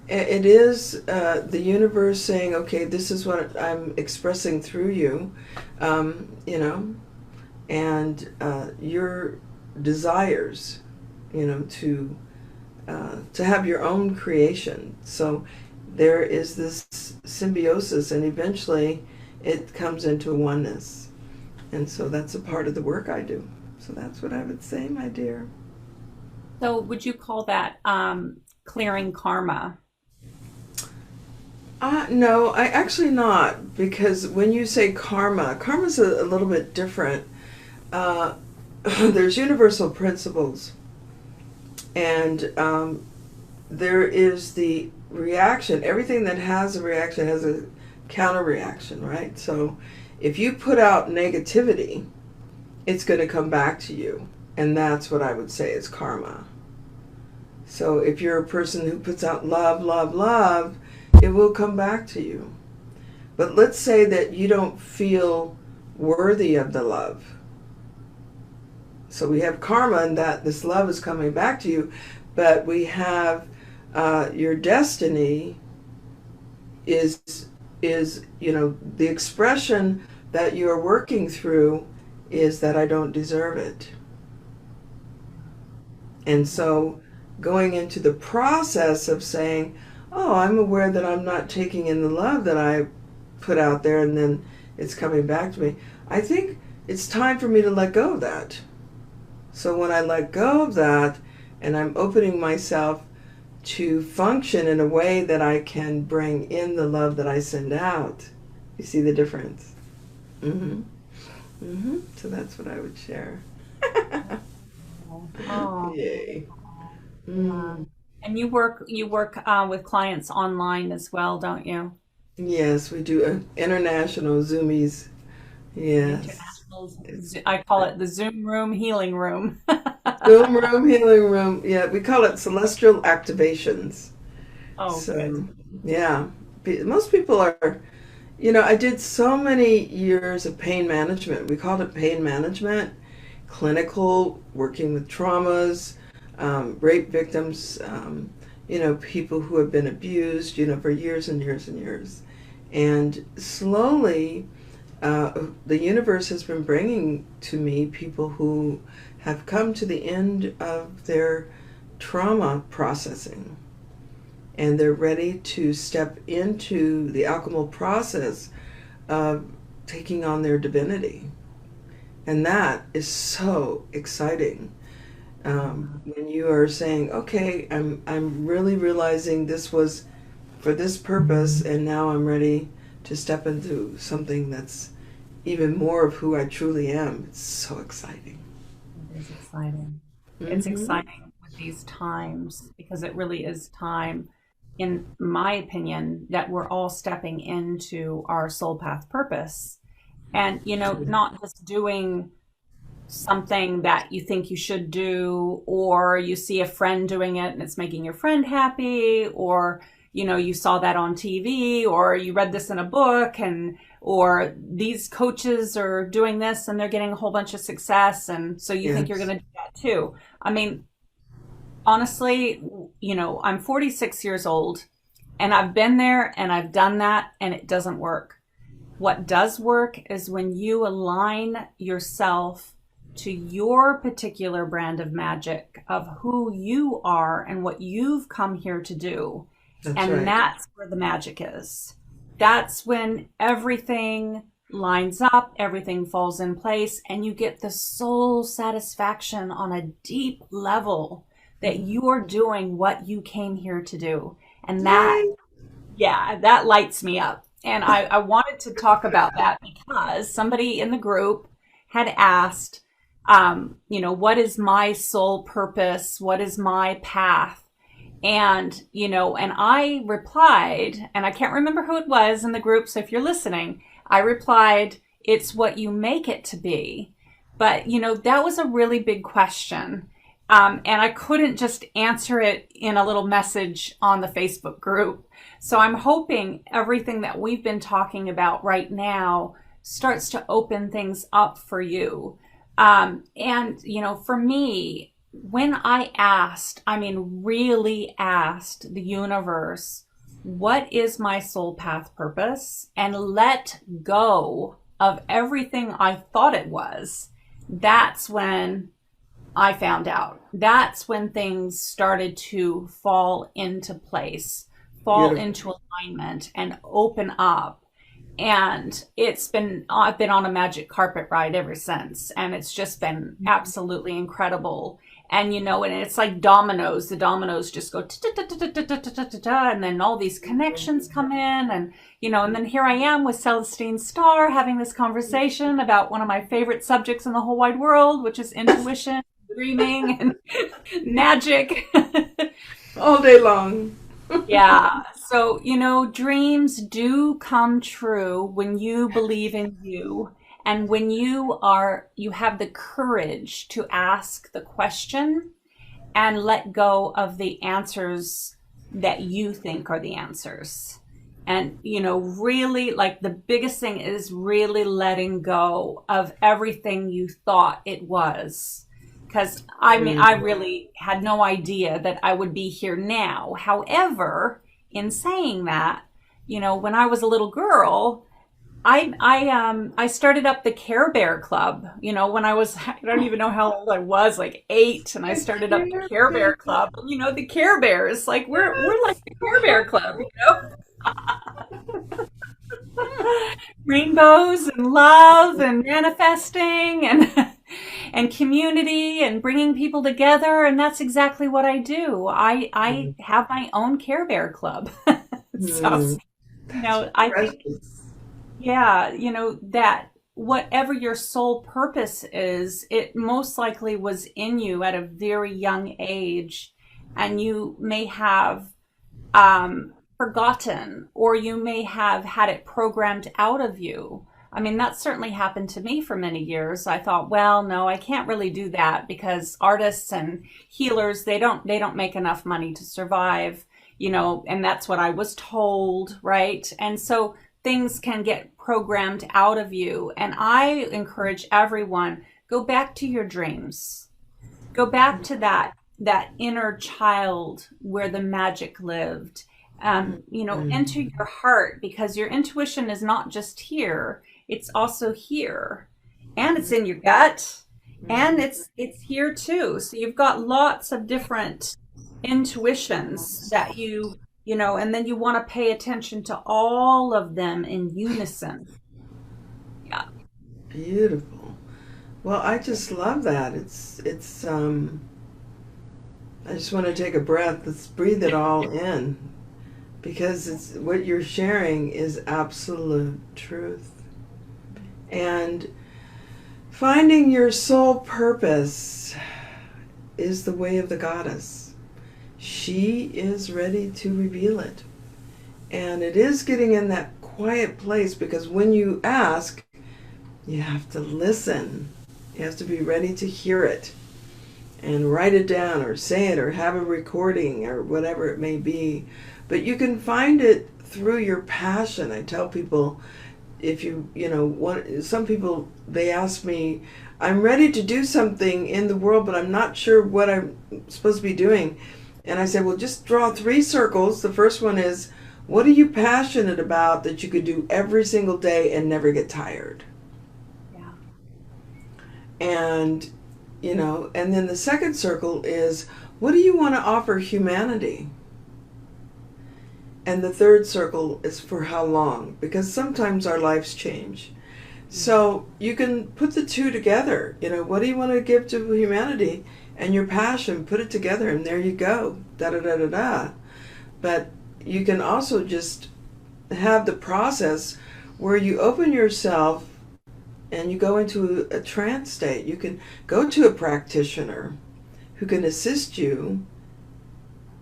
it is the universe saying, okay, this is what I'm expressing through you, and your desires, to have your own creation. So there is this symbiosis, and eventually it comes into oneness. And so that's a part of the work I do. So that's what I would say, my dear. So would you call that clearing karma? No, I actually not, because when you say karma's a little bit different. There's universal principles, and there is the reaction. Everything that has a reaction has a counter reaction, right? So if you put out negativity, it's going to come back to you, and that's what I would say is karma. So if you're a person who puts out love, love, love, it will come back to you. But let's say that you don't feel worthy of the love. So we have karma, and that this love is coming back to you, but we have your destiny is the expression that you're working through is that I don't deserve it. And so going into the process of saying, oh, I'm aware that I'm not taking in the love that I put out there, and then it's coming back to me. I think it's time for me to let go of that. So when I let go of that, and I'm opening myself to function in a way that I can bring in the love that I send out, you see the difference? Mm-hmm. Mm-hmm. So that's what I would share. Oh, Yay. yeah. Mm. And you work with clients online as well, don't you? Yes, we do international Zoomies. Yes. International, It's I call it the Zoom room, healing room. Zoom room, healing room. Yeah, we call it celestial activations. Oh, good. So, yeah, most people are, I did so many years of pain management. We called it pain management, clinical, working with traumas, rape victims, people who have been abused, for years and years and years. And slowly, the universe has been bringing to me people who have come to the end of their trauma processing, and they're ready to step into the alchemical process of taking on their divinity. And that is so exciting. When you are saying, okay, I'm really realizing this was for this purpose, and now I'm ready to step into something that's even more of who I truly am. It's so exciting. It is exciting. It's Mm-hmm. exciting with these times because it really is time, in my opinion, that we're all stepping into our soul path purpose. And, not just doing something that you think you should do, or you see a friend doing it and it's making your friend happy, or you saw that on TV, or you read this in a book, and or these coaches are doing this and they're getting a whole bunch of success, and so you think you're going Yes. to do that too. I mean, honestly, I'm 46 years old, and I've been there and I've done that, and it doesn't work. What does work is when you align yourself to your particular brand of magic, of who you are and what you've come here to do. That's And right. that's where the magic is. That's when everything lines up, everything falls in place, and you get the soul satisfaction on a deep level that you are doing what you came here to do. And that, Yay! yeah, that lights me up. And I wanted to talk about that because somebody in the group had asked, what is my soul purpose? What is my path? And I replied, and I can't remember who it was in the group, so if you're listening, I replied, it's what you make it to be. But, that was a really big question. And I couldn't just answer it in a little message on the Facebook group. So I'm hoping everything that we've been talking about right now starts to open things up for you. For me, when really asked the universe, what is my soul path purpose? And let go of everything I thought it was, that's when I found out. That's when things started to fall into place, fall Beautiful. into alignment, and open up. And I've been on a magic carpet ride ever since. And it's just been absolutely incredible. And it's like dominoes. The dominoes just go and then all these connections come in, and then here I am with Celestine Star having this conversation about one of my favorite subjects in the whole wide world, which is intuition, dreaming, and magic. All day long. Yeah. So, dreams do come true when you believe in you. And when you have the courage to ask the question and let go of the answers that you think are the answers. And, really, like, the biggest thing is really letting go of everything you thought it was. Because, I really had no idea that I would be here now. However, in saying that, when I was a little girl, I started up the Care Bear Club, when I don't even know how old I was, like 8, and I started up the Care Bear Club. The Care Bears, like we're like the Care Bear Club. Rainbows and love and manifesting and and community and bringing people together, and that's exactly what I do. I have my own Care Bear Club. So, That's I think, precious. yeah, that whatever your soul purpose is, it most likely was in you at a very young age, and you may have forgotten, or you may have had it programmed out of you. That certainly happened to me for many years. I thought, well, no, I can't really do that because artists and healers, they don't make enough money to survive, and that's what I was told, right? And so things can get programmed out of you. And I encourage everyone, go back to your dreams. Go back to that inner child where the magic lived. Enter your heart, because your intuition is not just here, it's also here, and it's in your gut, and it's here too. So you've got lots of different intuitions that and then you want to pay attention to all of them in unison. Yeah. Beautiful. Well, I just love that. I just want to take a breath. Let's breathe it all in, because it's what you're sharing is absolute truth. And finding your soul purpose is the way of the goddess. She is ready to reveal it. And it is getting in that quiet place, because when you ask, you have to listen. You have to be ready to hear it and write it down or say it or have a recording or whatever it may be. But you can find it through your passion. I tell people, if some people, they ask me, I'm ready to do something in the world, but I'm not sure what I'm supposed to be doing. And I said, well, just draw 3 circles. The first one is, what are you passionate about that you could do every single day and never get tired? Yeah. And, and then the second circle is, what do you want to offer humanity? And the third circle is for how long? Because sometimes our lives change. So you can put the 2 together. What do you want to give to humanity? And your passion, put it together, and there you go. Da da da da da. But you can also just have the process where you open yourself and you go into a trance state. You can go to a practitioner who can assist you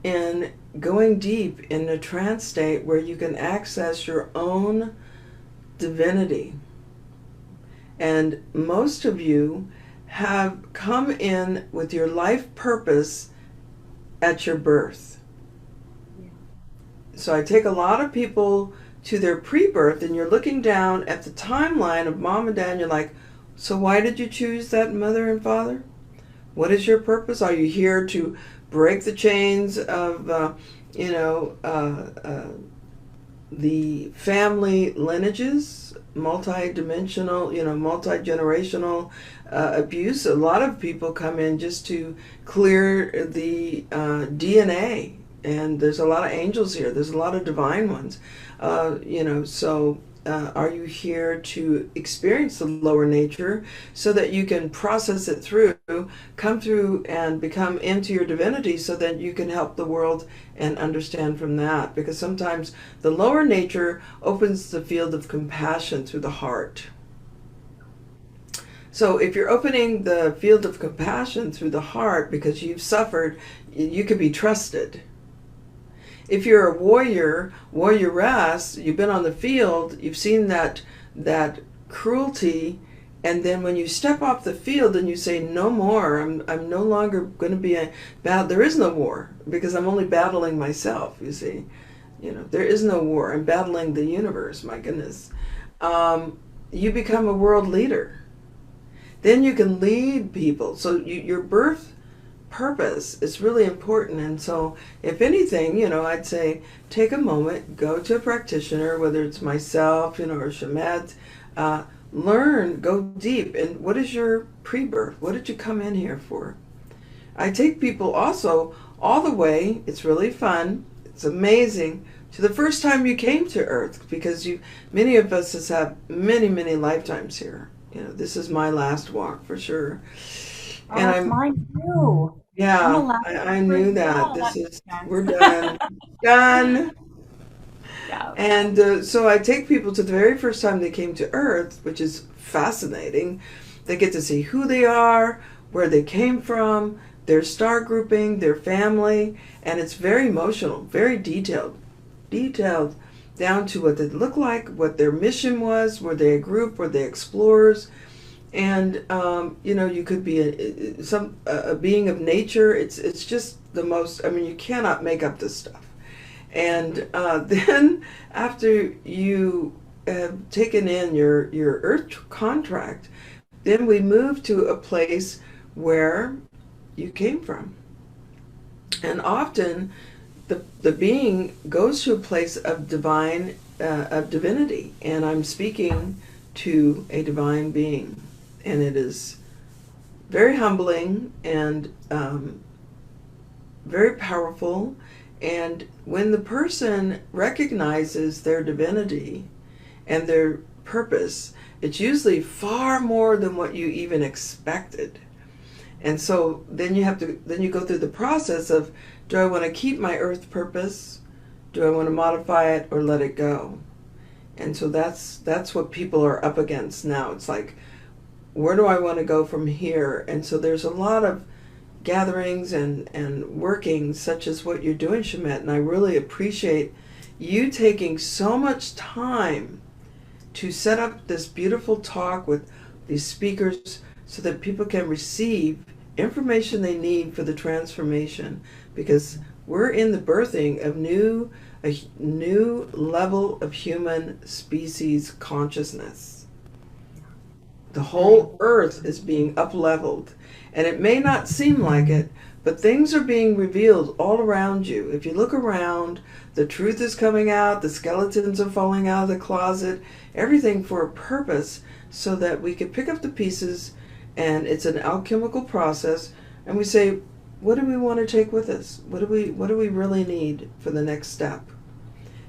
in going deep in a trance state where you can access your own divinity. And most of you have come in with your life purpose at your birth. Yeah. So I take a lot of people to their pre-birth, and you're looking down at the timeline of mom and dad, and you're like, so why did you choose that mother and father? What is your purpose? Are you here to break the chains of, the family lineages, multi-dimensional, multi-generational abuse? A lot of people come in just to clear the DNA, and there's a lot of angels here. There's a lot of divine ones, so are you here to experience the lower nature so that you can process it through, come through and become into your divinity so that you can help the world and understand from that? Because sometimes the lower nature opens the field of compassion through the heart. So if you're opening the field of compassion through the heart because you've suffered, you can be trusted. If you're a warrioress, you've been on the field, you've seen that cruelty, and then when you step off the field and you say, no more, I'm no longer going to be a battle. There is no war, because I'm only battling myself, you see. There is no war. I'm battling the universe, my goodness. You become a world leader. Then you can lead people. So your birth purpose is really important. And so if anything, I'd say take a moment, go to a practitioner, whether it's myself, or Schamet, learn, go deep. And what is your pre-birth? What did you come in here for? I take people also all the way, it's really fun, it's amazing, to the first time you came to Earth, because many of us have many, many lifetimes here. This is my last walk for sure. Oh, and it's mine too. Yeah, I knew that. We're done. Done. Yeah. And so I take people to the very first time they came to Earth, which is fascinating. They get to see who they are, where they came from, their star grouping, their family, and it's very emotional, very detailed down to what they look like, what their mission was, were they a group, were they explorers. And you could be a being of nature. It's just the most. You cannot make up this stuff. And then after you have taken in your Earth contract, then we move to a place where you came from. And often, the being goes to a place of divinity, and I'm speaking to a divine being. And it is very humbling and very powerful. And when the person recognizes their divinity and their purpose, it's usually far more than what you even expected. And so then you go through the process of, do I want to keep my earth purpose? Do I want to modify it or let it go? And so that's what people are up against now. It's like, where do I want to go from here? And so there's a lot of gatherings and workings such as what you're doing, Schamet, and I really appreciate you taking so much time to set up this beautiful talk with these speakers so that people can receive information they need for the transformation, because we're in the birthing of a new level of human species consciousness. The whole earth is being up-leveled. And it may not seem like it, but things are being revealed all around you. If you look around, the truth is coming out, the skeletons are falling out of the closet, everything for a purpose, so that we can pick up the pieces, and it's an alchemical process, and we say, what do we want to take with us? What do we really need for the next step?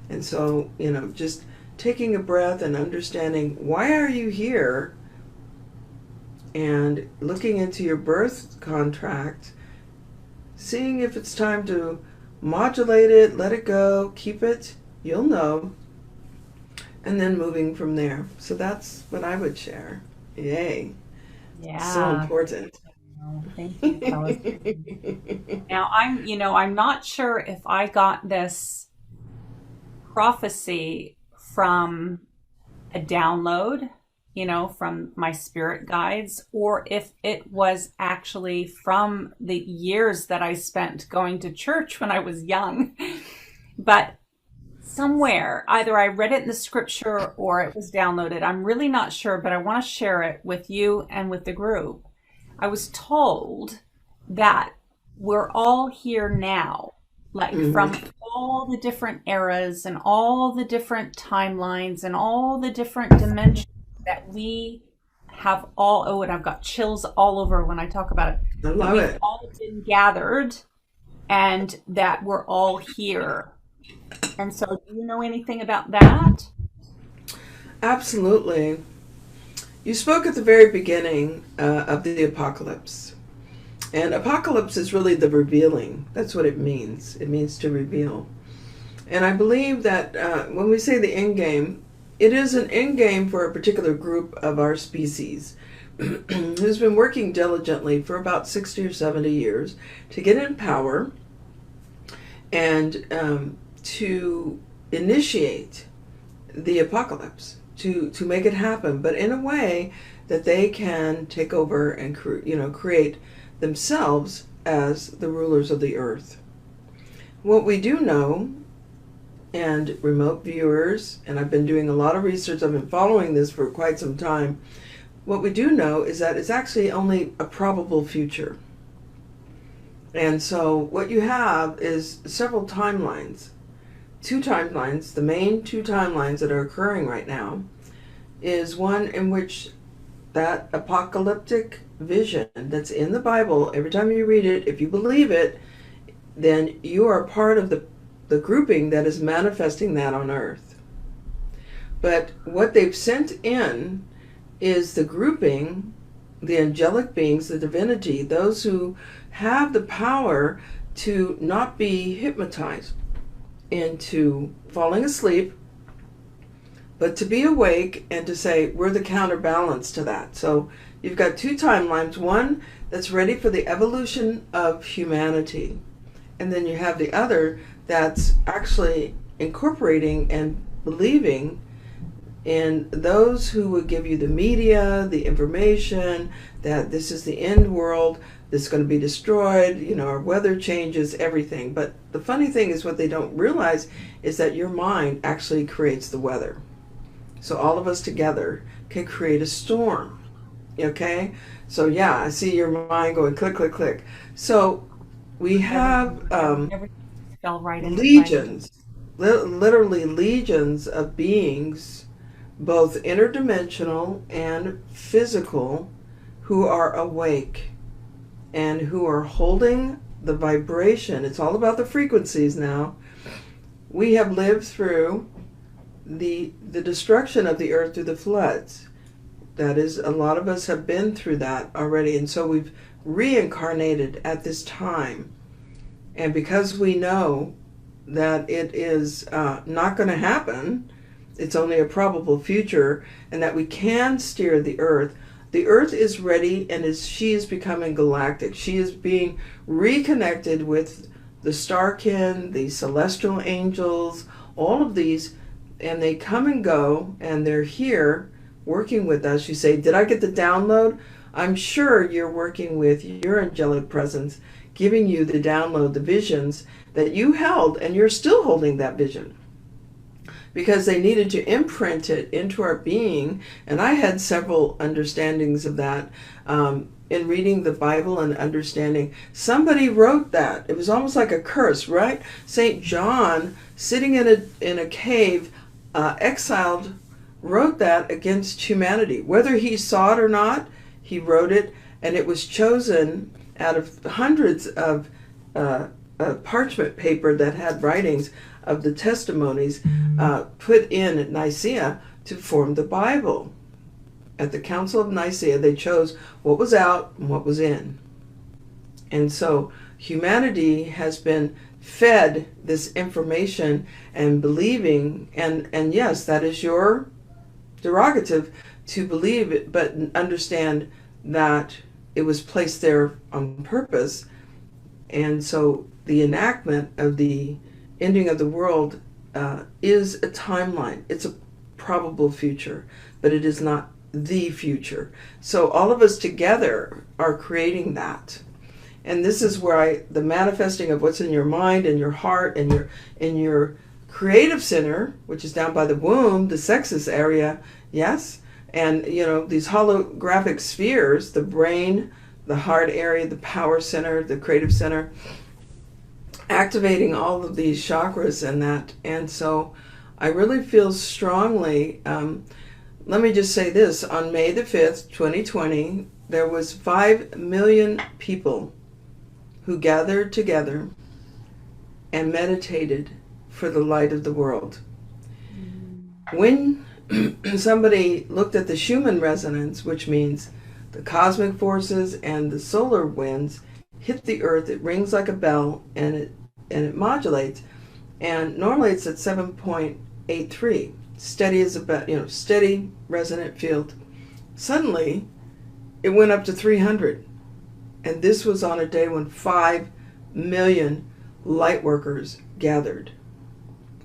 And so, just taking a breath and understanding, why are you here? And looking into your birth contract, seeing if it's time to modulate it, let it go, keep it, you'll know, and then moving from there. So that's what I would share. Yay. Yeah. So important. Thank you, Celestine. Now, I'm not sure if I got this prophecy from a download, from my spirit guides, or if it was actually from the years that I spent going to church when I was young. But somewhere, either I read it in the scripture or it was downloaded. I'm really not sure, but I want to share it with you and with the group. I was told that we're all here now, like from all the different eras and all the different timelines and all the different dimensions that we have all, oh, and I've got chills all over when I talk about it. I That love we've it. all been gathered and that we're all here. And so, do you know anything about that? Absolutely. You spoke at the very beginning of the apocalypse. And apocalypse is really the revealing. That's what it means. It means to reveal. And I believe that when we say the end game, it is an end game for a particular group of our species who's been working diligently for about 60 or 70 years to get in power and to initiate the apocalypse, to make it happen, but in a way that they can take over and create themselves as the rulers of the earth. What we do know, and remote viewers, and I've been doing a lot of research, I've been following this for quite some time, what we do know is that it's actually only a probable future. And so what you have is several timelines. Two timelines, the main two timelines that are occurring right now, is one in which that apocalyptic vision that's in the Bible, every time you read it, if you believe it, then you are part of the grouping that is manifesting that on earth. But what they've sent in is the grouping, the angelic beings, the divinity, those who have the power to not be hypnotized into falling asleep, but to be awake and to say, we're the counterbalance to that. So you've got two timelines, one that's ready for the evolution of humanity, and then you have the other that's actually incorporating and believing in those who would give you the media, the information, that this is the end world, this is going to be destroyed, our weather changes, everything. But the funny thing is, what they don't realize is that your mind actually creates the weather. So all of us together can create a storm, okay? So yeah, I see your mind going click, click, click. So we have Everything fell right into place. legions, literally legions of beings, both interdimensional and physical, who are awake and who are holding the vibration. It's all about the frequencies now. We have lived through the destruction of the earth through the floods. That is, a lot of us have been through that already, and so we've reincarnated at this time. And because we know that it is not going to happen, it's only a probable future, and that we can steer the earth is ready, and she is becoming galactic. She is being reconnected with the starkin, the celestial angels, all of these, and they come and go, and they're here working with us. You say, did I get the download? I'm sure you're working with your angelic presence, giving you the download, the visions that you held, and you're still holding that vision. because they needed to imprint it into our being. And I had several understandings of that in reading the Bible and understanding. Somebody wrote that. It was almost like a curse, right? St. John, sitting in a cave, exiled, wrote that against humanity. Whether he saw it or not, he wrote it, and it was chosen out of hundreds of parchment paper that had writings of the testimonies put in at Nicaea to form the Bible. At the Council of Nicaea, they chose what was out and what was in. And so humanity has been fed this information and believing, and yes, that is your derogative to believe it, but understand that it was placed there on purpose. And so the enactment of the ending of the world is a timeline. It's a probable future, but it is not the future. So all of us together are creating that. And this is where the manifesting of what's in your mind and your heart and in your creative center, which is down by the womb, the sexus area, yes, and these holographic spheres, the brain, the heart area, the power center, the creative center, activating all of these chakras and that. And so I really feel strongly, let me just say this, on May the 5th, 2020, there was 5 million people who gathered together and meditated for the light of the world. When somebody looked at the Schumann resonance, which means the cosmic forces and the solar winds hit the earth, it rings like a bell and it modulates. And normally it's at 7.83, steady as steady resonant field. Suddenly it went up to 300. And this was on a day when 5 million light workers gathered.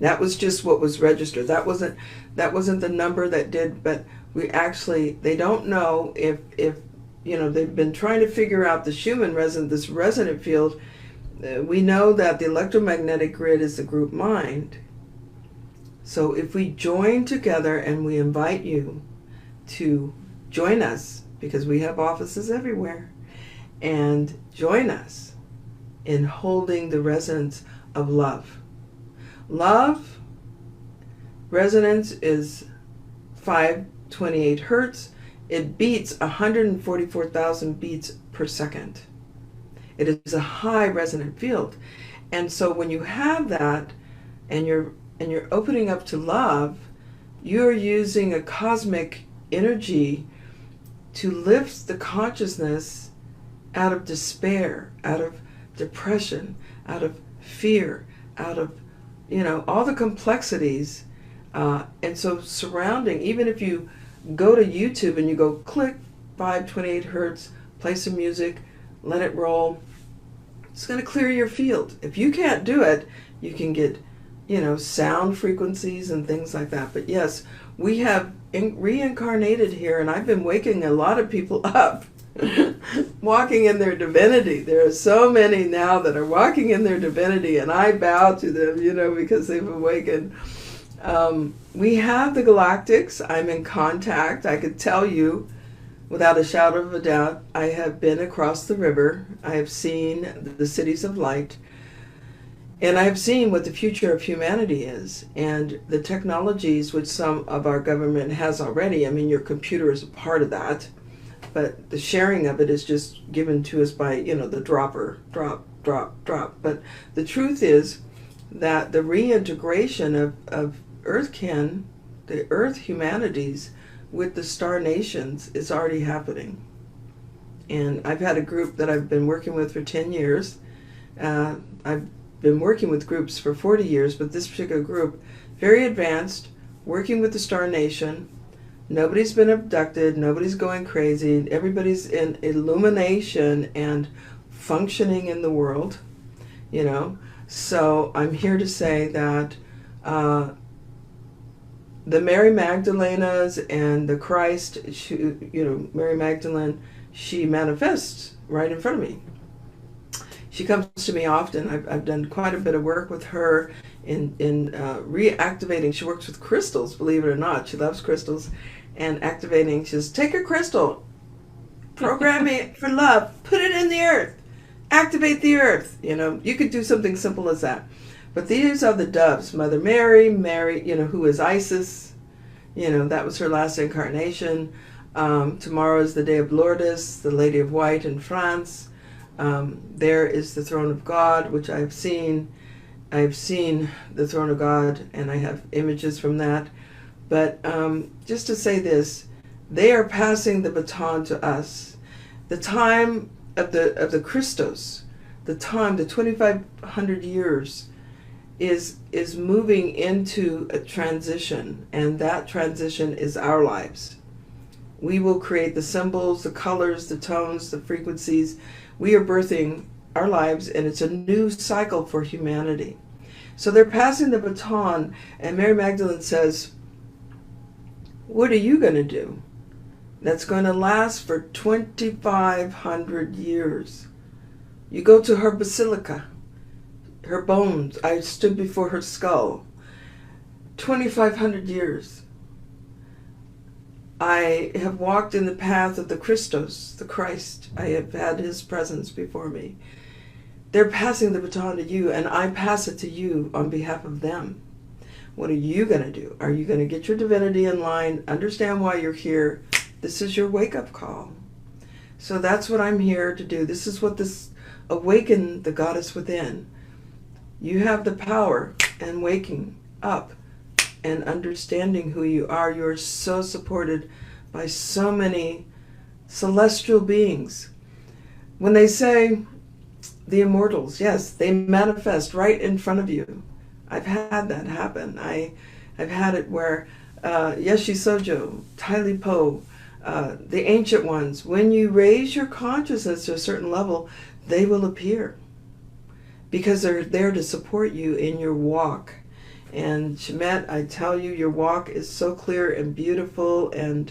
That was just what was registered. That wasn't the number that did, but they don't know if they've been trying to figure out the Schumann this resonant field. We know that the electromagnetic grid is the group mind. So if we join together, and we invite you to join us, because we have offices everywhere, and join us in holding the resonance of love. Love resonance is 528 hertz. It beats 144,000 beats per second. It is a high resonant field. And so when you have that and you're opening up to love, you're using a cosmic energy to lift the consciousness out of despair, out of depression, out of fear, out of all the complexities. And so surrounding, even if you go to YouTube and you go click 528 hertz, play some music, let it roll, it's going to clear your field. If you can't do it, you can get sound frequencies and things like that. But yes, we have reincarnated here, and I've been waking a lot of people up walking in their divinity. There are so many now that are walking in their divinity, and I bow to them, because they've awakened. We have the galactics. I'm in contact. I could tell you without a shadow of a doubt, I have been across the river. I have seen the cities of light, and I have seen what the future of humanity is, and the technologies which some of our government has already. I mean, your computer is a part of that, but the sharing of it is just given to us by, the dropper, drop. But the truth is that the reintegration of the Earth humanities with the star nations is already happening. And I've had a group that I've been working with for 10 years. I've been working with groups for 40 years, but this particular group, very advanced, working with the star nation. Nobody's been abducted, nobody's going crazy, everybody's in illumination and functioning in the world, So I'm here to say that the Mary Magdalenas and the Christ, Mary Magdalene, she manifests right in front of me. She comes to me often. I've done quite a bit of work with her in reactivating. She works with crystals, believe it or not. She loves crystals, and activating. She says, take a crystal, program it for love, put it in the earth, activate the earth. You could do something simple as that. But these are the doves. Mother Mary, who is Isis. That was her last incarnation. Tomorrow is the day of Lourdes, the Lady of White in France. There is the throne of God, which I have seen. I have seen the throne of God, and I have images from that. But just to say this, they are passing the baton to us. The time of the Christos, the 2,500 years, is moving into a transition, and that transition is our lives. We will create the symbols, the colors, the tones, the frequencies. We are birthing our lives, and it's a new cycle for humanity. So they're passing the baton, and Mary Magdalene says, what are you going to do that's going to last for 2,500 years? You go to her basilica, her bones. I stood before her skull. 2,500 years. I have walked in the path of the Christos, the Christ. I have had his presence before me. They're passing the baton to you, and I pass it to you on behalf of them. What are you going to do? Are you going to get your divinity in line, understand why you're here? This is your wake-up call. So that's what I'm here to do. This is what this Awaken the Goddess Within. You have the power and waking up and understanding who you are. You're so supported by so many celestial beings. When they say the immortals, yes, they manifest right in front of you. I've had that happen. I've had it where Yeshi Sojo, Tyli Po, the ancient ones, when you raise your consciousness to a certain level, they will appear because they're there to support you in your walk. And Schamet, I tell you, your walk is so clear and beautiful, and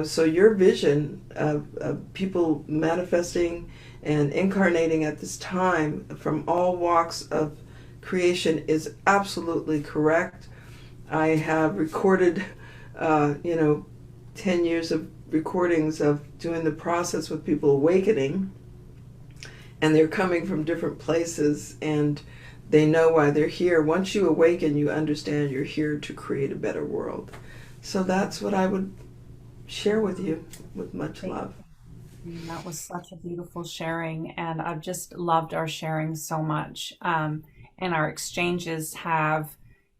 so your vision of people manifesting and incarnating at this time from all walks of creation is absolutely correct. I have recorded 10 years of recordings of doing the process with people awakening, and they're coming from different places, and they know why they're here. Once you awaken, you understand you're here to create a better world. So that's what I would share with you with much love. That was such a beautiful sharing, and I've just loved our sharing so much. And our exchanges have,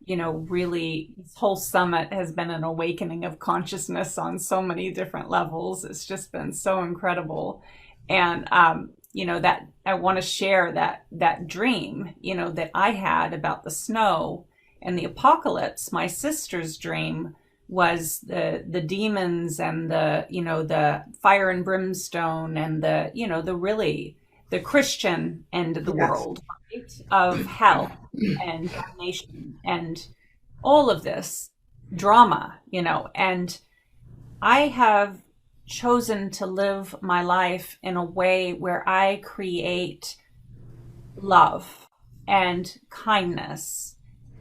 really, this whole summit has been an awakening of consciousness on so many different levels. It's just been so incredible. And, that I want to share that dream, that I had about the snow and the apocalypse. My sister's dream was the demons and the fire and brimstone and the Christian end of the world, right? Of hell and damnation and all of this drama, and I have chosen to live my life in a way where I create love and kindness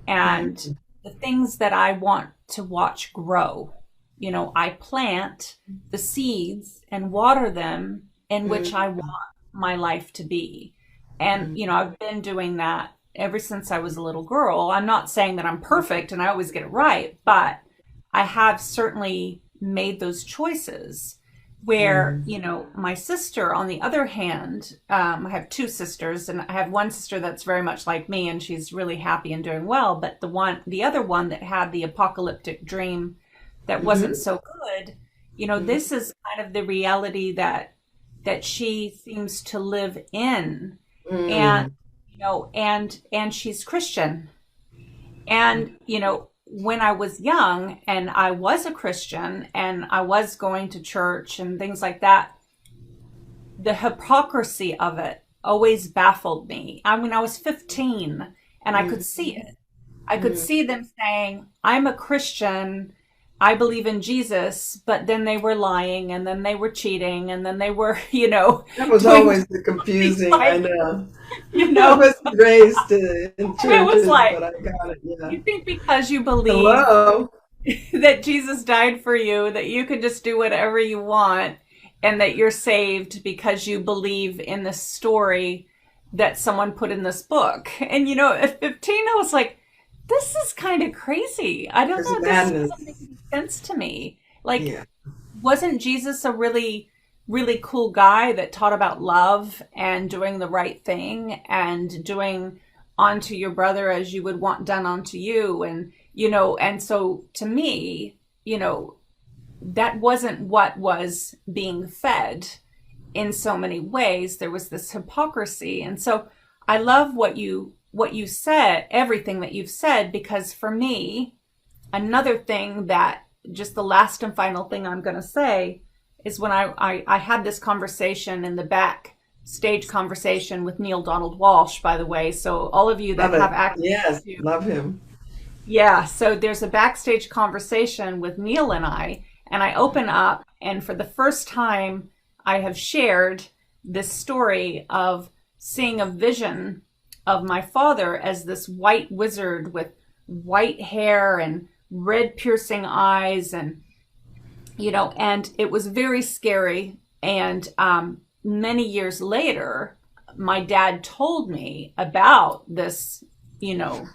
and the things that I want to watch grow. I plant the seeds and water them in which I want my life to be. And, I've been doing that ever since I was a little girl. I'm not saying that I'm perfect and I always get it right, but I have certainly made those choices where, my sister, on the other hand, I have two sisters, and I have one sister that's very much like me, and she's really happy and doing well. But the other one that had the apocalyptic dream that wasn't so good, this is kind of the reality that she seems to live in. And, and she's Christian. And, when I was young and I was a Christian and I was going to church and things like that, the hypocrisy of it always baffled me. I mean, I was 15 and I could see it. I could see them saying, I'm a Christian, I believe in Jesus, but then they were lying, and then they were cheating, and then they were, That was always the confusing, I know. You I know, wasn't raised in it was churches, like, but I got it. Yeah. you think because you believe Hello. that Jesus died for you, that you can just do whatever you want and that you're saved because you believe in the story that someone put in this book. And at 15, I was like, this is kind of crazy. I don't It's know. This doesn't make madness. any sense to me. Like, Yeah. wasn't Jesus a really, really cool guy that taught about love and doing the right thing and doing unto your brother as you would want done unto you? And so to me, that wasn't what was being fed in so many ways. There was this hypocrisy. And so I love what you said, everything that you've said, because for me, another thing that just the last and final thing I'm going to say is when I had this conversation in the backstage conversation with Neil Donald Walsh, by the way. So all of you that Love have it. access Yes. to, Love him. yeah, so there's a backstage conversation with Neil and I open up, and for the first time, I have shared this story of seeing a vision of my father as this white wizard with white hair and red piercing eyes, and it was very scary. And many years later, my dad told me about this, you know,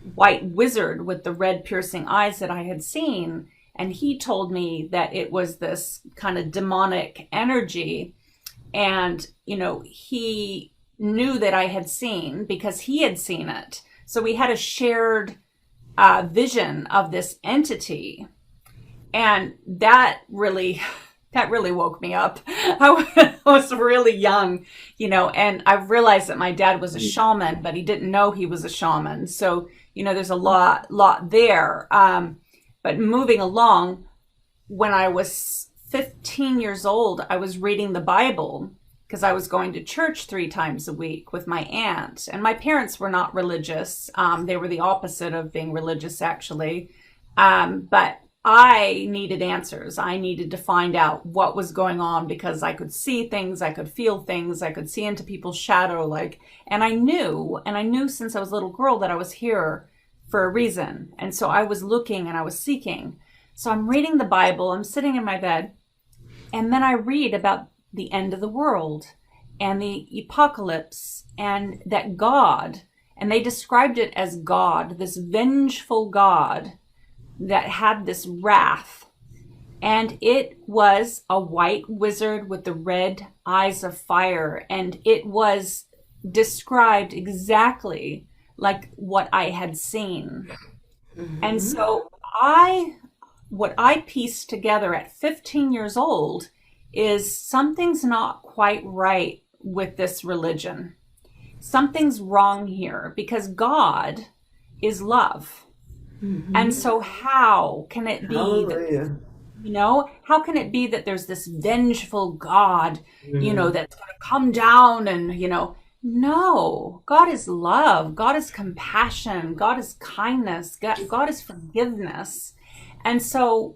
white wizard with the red piercing eyes that I had seen. And he told me that it was this kind of demonic energy. And, he knew that I had seen because he had seen it. So we had a shared vision of this entity. And that really woke me up. I was really young, and I realized that my dad was a shaman, but he didn't know he was a shaman. So, there's a lot there. But moving along, when I was 15 years old, I was reading the Bible because I was going to church 3 times a week with my aunt. And my parents were not religious. They were the opposite of being religious, actually. But I needed answers. I needed to find out what was going on because I could see things, I could feel things, I could see into people's shadow, and I knew since I was a little girl that I was here for a reason. And so I was looking and I was seeking. So I'm reading the Bible, I'm sitting in my bed, and then I read about the end of the world and the apocalypse and that God, and they described it as God, this vengeful God that had this wrath. And it was a white wizard with the red eyes of fire. And it was described exactly like what I had seen. And Hmm. so what I pieced together at 15 years old is something's not quite right with this religion. Something's wrong here because God is love. And Hmm. so how can it be that, Hallelujah. how can it be that there's this vengeful God, Mm. that's going to come down and, no, God is love. God is compassion. God is kindness. God is forgiveness. And so,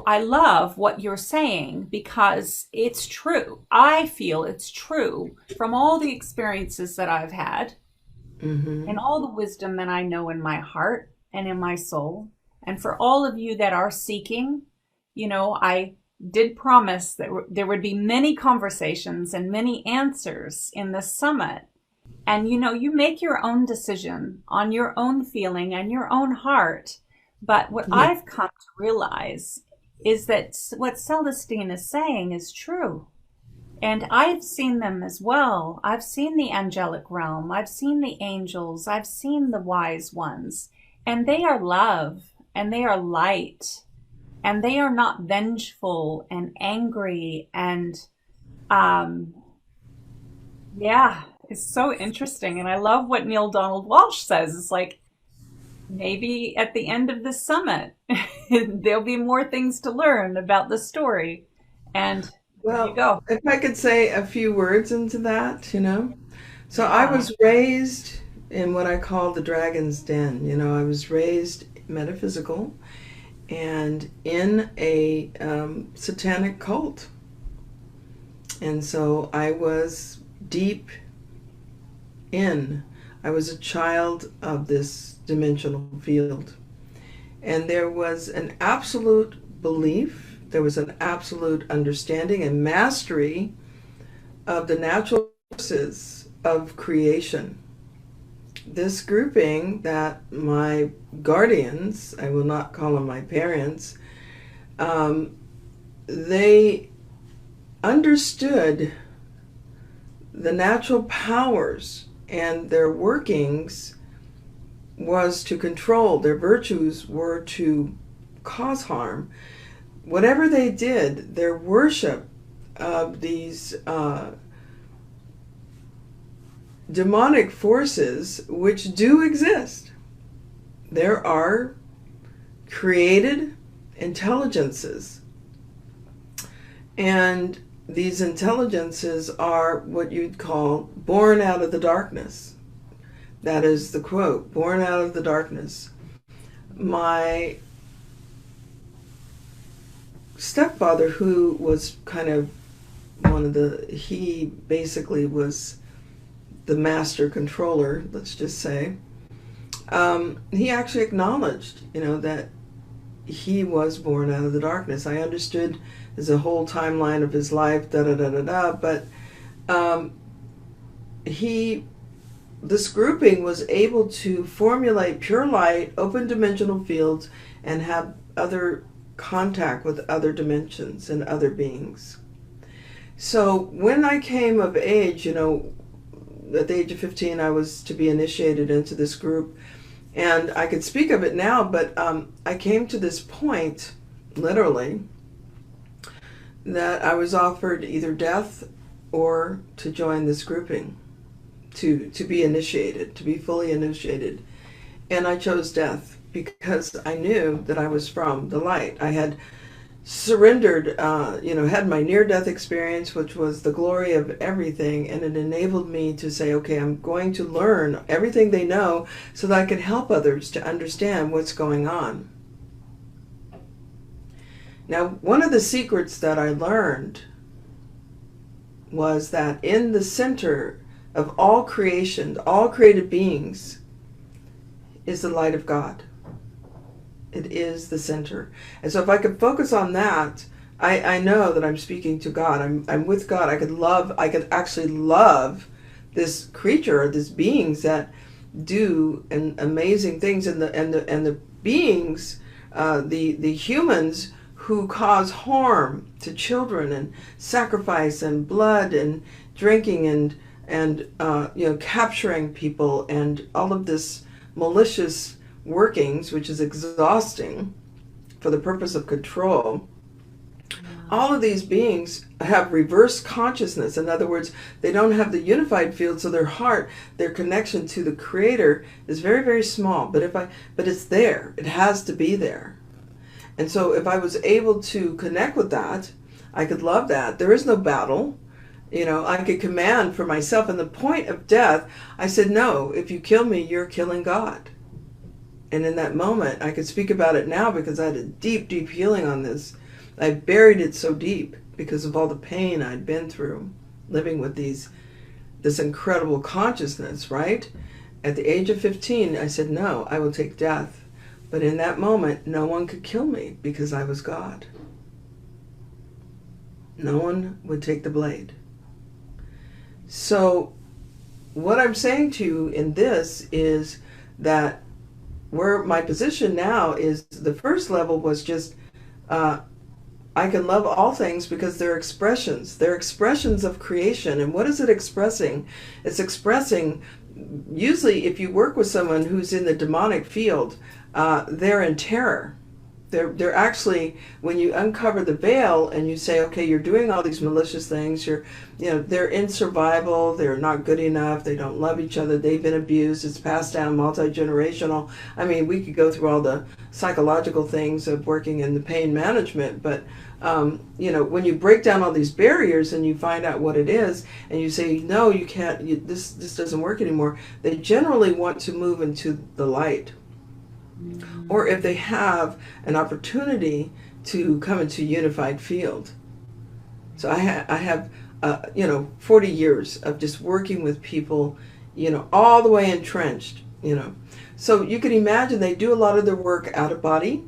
I love what you're saying because it's true. I feel it's true from all the experiences that I've had and Hmm. all the wisdom that I know in my heart and in my soul. And for all of you that are seeking, I did promise that there would be many conversations and many answers in this summit. And you make your own decision on your own feeling and your own heart. But what Yeah. I've come to realize is that what Celestine is saying is true. And I've seen them as well. I've seen the angelic realm. I've seen the angels. I've seen the wise ones. And they are love and they are light and they are not vengeful and angry. And um, yeah, it's so interesting. And I love what Neil Donald Walsh says. It's like maybe at the end of this summit, there'll be more things to learn about the story. And there you Well, go. if I could say a few words into that. So I Yeah. was raised in what I call the dragon's den. I was raised metaphysical and in a satanic cult. And so I was deep in. I was a child of this dimensional field. And there was an absolute belief, there was an absolute understanding and mastery of the natural forces of creation. This grouping that my guardians, I will not call them my parents, they understood the natural powers, and their workings was to control, their virtues were to cause harm. Whatever they did, their worship of these demonic forces, which do exist. There are created intelligences, and these intelligences are what you'd call born out of the darkness. That is the quote, born out of the darkness. My stepfather, who was kind of he basically was the master controller, let's just say, he actually acknowledged, that he was born out of the darkness. I understood there's a whole timeline of his life, but this grouping was able to formulate pure light, open dimensional fields, and have other contact with other dimensions and other beings. So when I came of age, at the age of 15, I was to be initiated into this group, and I could speak of it now, but I came to this point, literally, that I was offered either death or to join this grouping, to be initiated, to be fully initiated. And I chose death because I knew that I was from the light. I had surrendered, had my near-death experience, which was the glory of everything, and it enabled me to say, okay, I'm going to learn everything they know so that I can help others to understand what's going on. Now, one of the secrets that I learned was that in the center of all creation, all created beings, is the light of God. It is the center. And so if I could focus on that, I know that I'm speaking to God. I'm with God. I could actually love this creature or these beings that do amazing things, and the beings, the humans who cause harm to children and sacrifice and blood and drinking and capturing people and all of this malicious workings, which is exhausting for the purpose of control. All of these beings have reverse consciousness. In other words, they don't have the unified field, so their heart, their connection to the Creator is very, very small. But it's there. It has to be there. And so if I was able to connect with that, I could love that. There is no battle. I could command for myself. And the point of death, I said, no, if you kill me, you're killing God. And in that moment, I could speak about it now because I had a deep, deep healing on this. I buried it so deep because of all the pain I'd been through living with this incredible consciousness, right? At the age of 15, I said, no, I will take death. But in that moment, no one could kill me because I was God. No one would take the blade. So what I'm saying to you in this is that where my position now is, the first level was just, I can love all things because they're expressions. They're expressions of creation. And what is it expressing? It's expressing, usually if you work with someone who's in the demonic field, they're in terror. They're actually, when you uncover the veil and you say, okay, you're doing all these malicious things, they're in survival, they're not good enough, they don't love each other, they've been abused, it's passed down, multi-generational. I mean, we could go through all the psychological things of working in the pain management, but when you break down all these barriers and you find out what it is, and you say, no, you can't, this doesn't work anymore, they generally want to move into the light. Or if they have an opportunity to come into a unified field. So I have 40 years of just working with people all the way entrenched. So you can imagine they do a lot of their work out of body,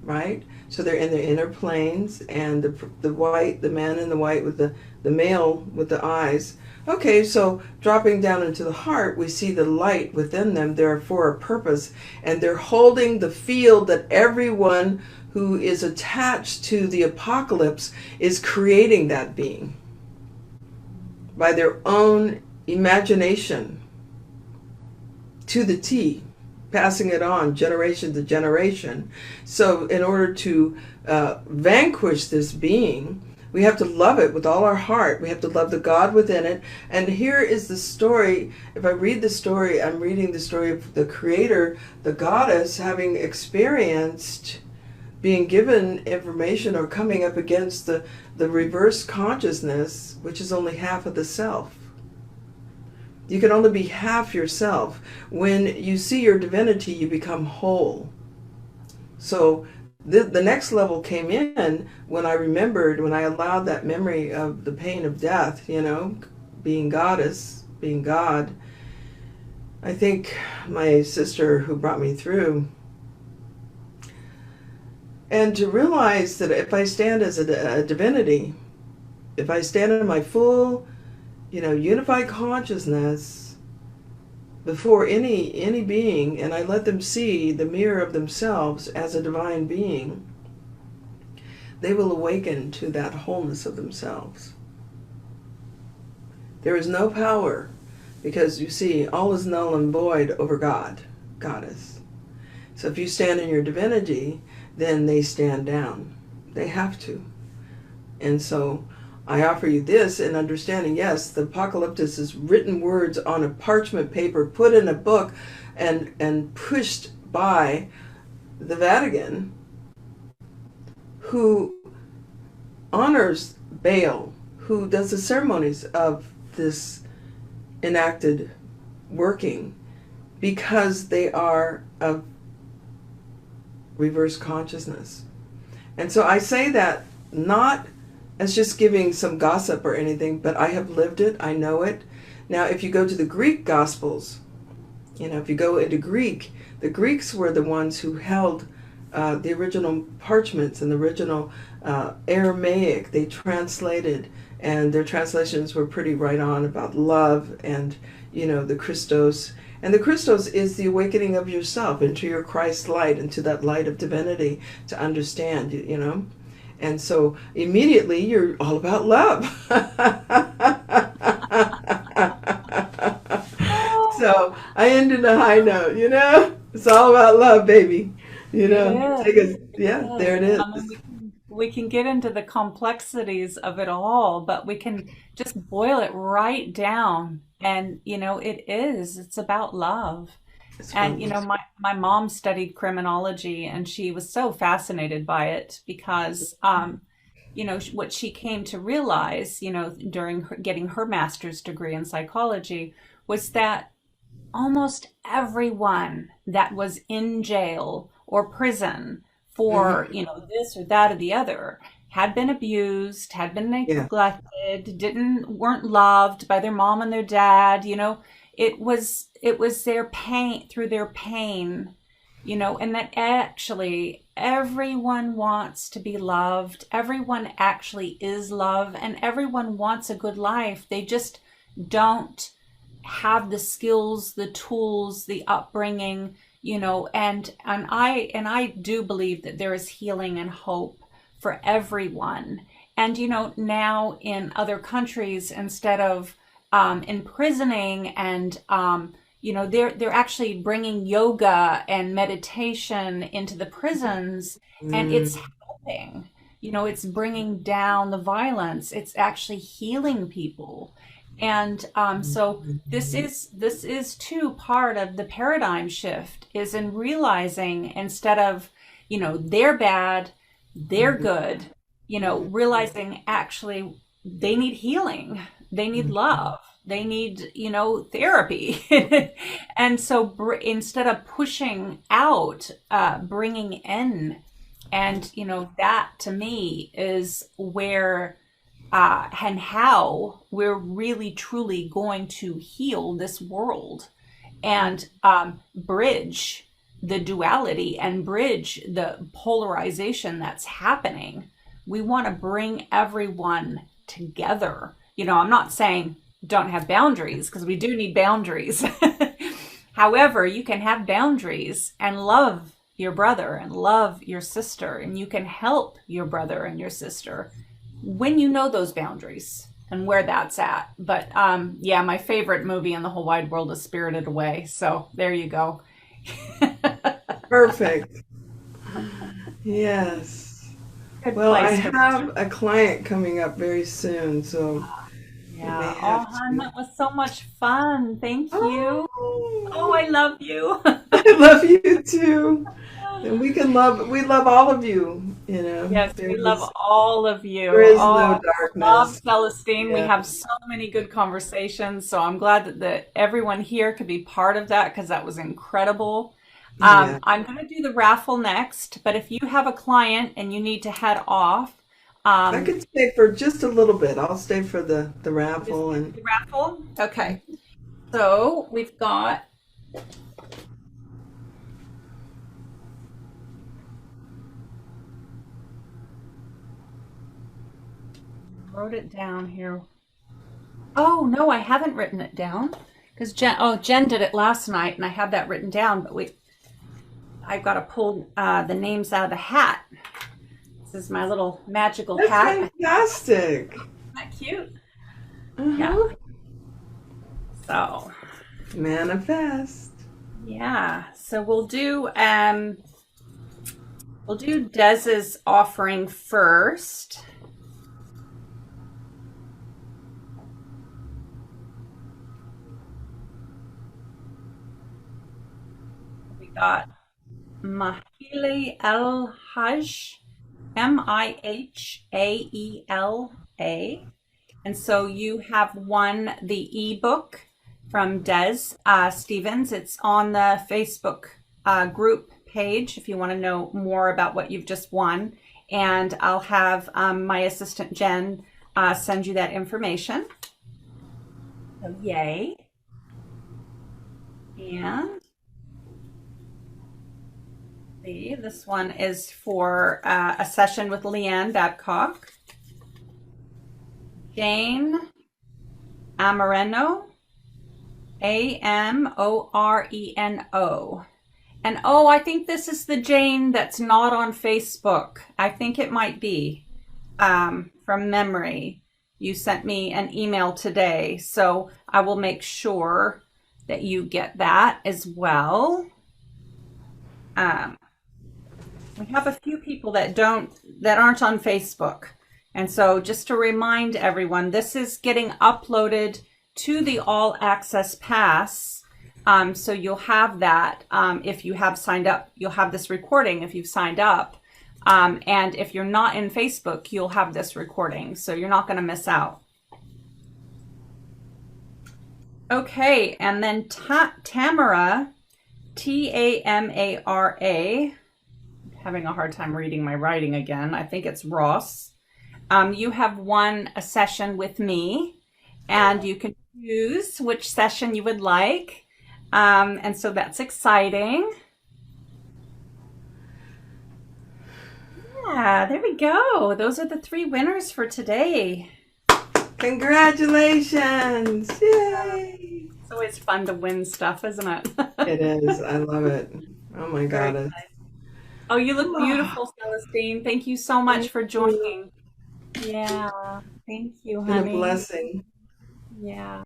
right? So they're in their inner planes, and the man in the white with the male with the eyes. Okay, so dropping down into the heart, we see the light within them. They're for a purpose, and they're holding the field that everyone who is attached to the apocalypse is creating that being by their own imagination to the T, passing it on generation to generation. So in order to vanquish this being, we have to love it with all our heart. We have to love the God within it. And here is the story. If I read the story, I'm reading the story of the creator, the goddess, having experienced being given information or coming up against the reverse consciousness, which is only half of the self. You can only be half yourself. When you see your divinity, you become whole. So the next level came in when I allowed that memory of the pain of death, being goddess, being God. I think my sister who brought me through, and to realize that if I stand as a divinity, if I stand in my full, unified consciousness before any being, and I let them see the mirror of themselves as a divine being, they will awaken to that wholeness of themselves. There is no power, because you see, all is null and void over God, goddess. So if you stand in your divinity, then they stand down. They have to. And so I offer you this in understanding, yes, the apocalyptus is written words on a parchment paper, put in a book, and pushed by the Vatican, who honors Baal, who does the ceremonies of this enacted working, because they are of reverse consciousness. And so I say that not as just giving some gossip or anything, but I have lived it, I know it. Now, if you go to the Greek Gospels, if you go into Greek, the Greeks were the ones who held the original parchments and the original Aramaic. They translated, and their translations were pretty right on about love and, the Christos. And the Christos is the awakening of yourself into your Christ light, into that light of divinity, to understand, And so immediately you're all about love. So I ended a high note, It's all about love, baby. Yeah. There it is. We can get into the complexities of it all, but we can just boil it right down. And, it's about love. And, my mom studied criminology, and she was so fascinated by it because, what she came to realize, during getting her master's degree in psychology, was that almost everyone that was in jail or prison for, this or that or the other had been abused, had been neglected, weren't loved by their mom and their dad. It was their pain, through their pain, and that actually everyone wants to be loved. Everyone actually is love, and everyone wants a good life. They just don't have the skills, the tools, the upbringing, and I do believe that there is healing and hope for everyone. And now in other countries, instead of imprisoning and they're actually bringing yoga and meditation into the prisons, and it's helping. It's bringing down the violence. It's actually healing people. And so this is too part of the paradigm shift, is in realizing, instead of they're bad, they're good, realizing actually they need healing, they need love, they need therapy. And so instead of pushing out, bringing in. And that to me is where and how we're really truly going to heal this world and bridge the duality and bridge the polarization that's happening. We want to bring everyone together. I'm not saying don't have boundaries, because we do need boundaries. However, you can have boundaries and love your brother and love your sister, and you can help your brother and your sister when you know those boundaries and where that's at. But yeah, my favorite movie in the whole wide world is Spirited Away. So there you go. Perfect. Yes. Good Well, I place to. have a client coming up very soon, so I may Yeah. Oh, have hon, to. that was so much fun. Thank you. Oh, Oh, I love you. I love you too. And we love all of you, you know. Yes, we love all of you. There is Oh, no I love darkness. Celestine. We Yeah. have so many good conversations. So I'm glad that everyone here could be part of that, because that was incredible. Yeah. I'm going to do the raffle next, but if you have a client and you need to head off, I um, could stay for just a little bit. I'll stay for the just raffle do and the raffle. Okay. So we've got, wrote it down here. Oh, no, I haven't written it down because Jen did it last night and I have that written down, but I've got to pull the names out of the hat. This is my little magical that's hat. Isn't fantastic. that cute? Yeah. Uh-huh. So, Manifest. yeah. So we'll do Dez's offering first. We got Mahile El Hajj, Mihaela. And so you have won the ebook from Des Stevens. It's on the Facebook group page if you want to know more about what you've just won. And I'll have my assistant Jen send you that information. So, yay. And see, this one is for a session with Leanne Babcock. Jane Amoreno, Amoreno. And oh, I think this is the Jane that's not on Facebook. I think it might be from memory. You sent me an email today, so I will make sure that you get that as well. Um, we have a few people that aren't on Facebook. And so just to remind everyone, this is getting uploaded to the All Access Pass. So you'll have that if you have signed up. You'll have this recording if you've signed up. And if you're not in Facebook, you'll have this recording. So you're not going to miss out. Okay, and then Tamara, Tamara, having a hard time reading my writing again. I think it's Ross. You have won a session with me, and you can choose which session you would like. And so that's exciting. Yeah, there we go. Those are the 3 winners for today. Congratulations. Yay. It's always fun to win stuff, isn't it? It is. I love it. Oh my Very God. nice. Oh, you look beautiful, Celestine. Thank you so much for It's joining. Yeah, thank you, been a honey. blessing. Yeah.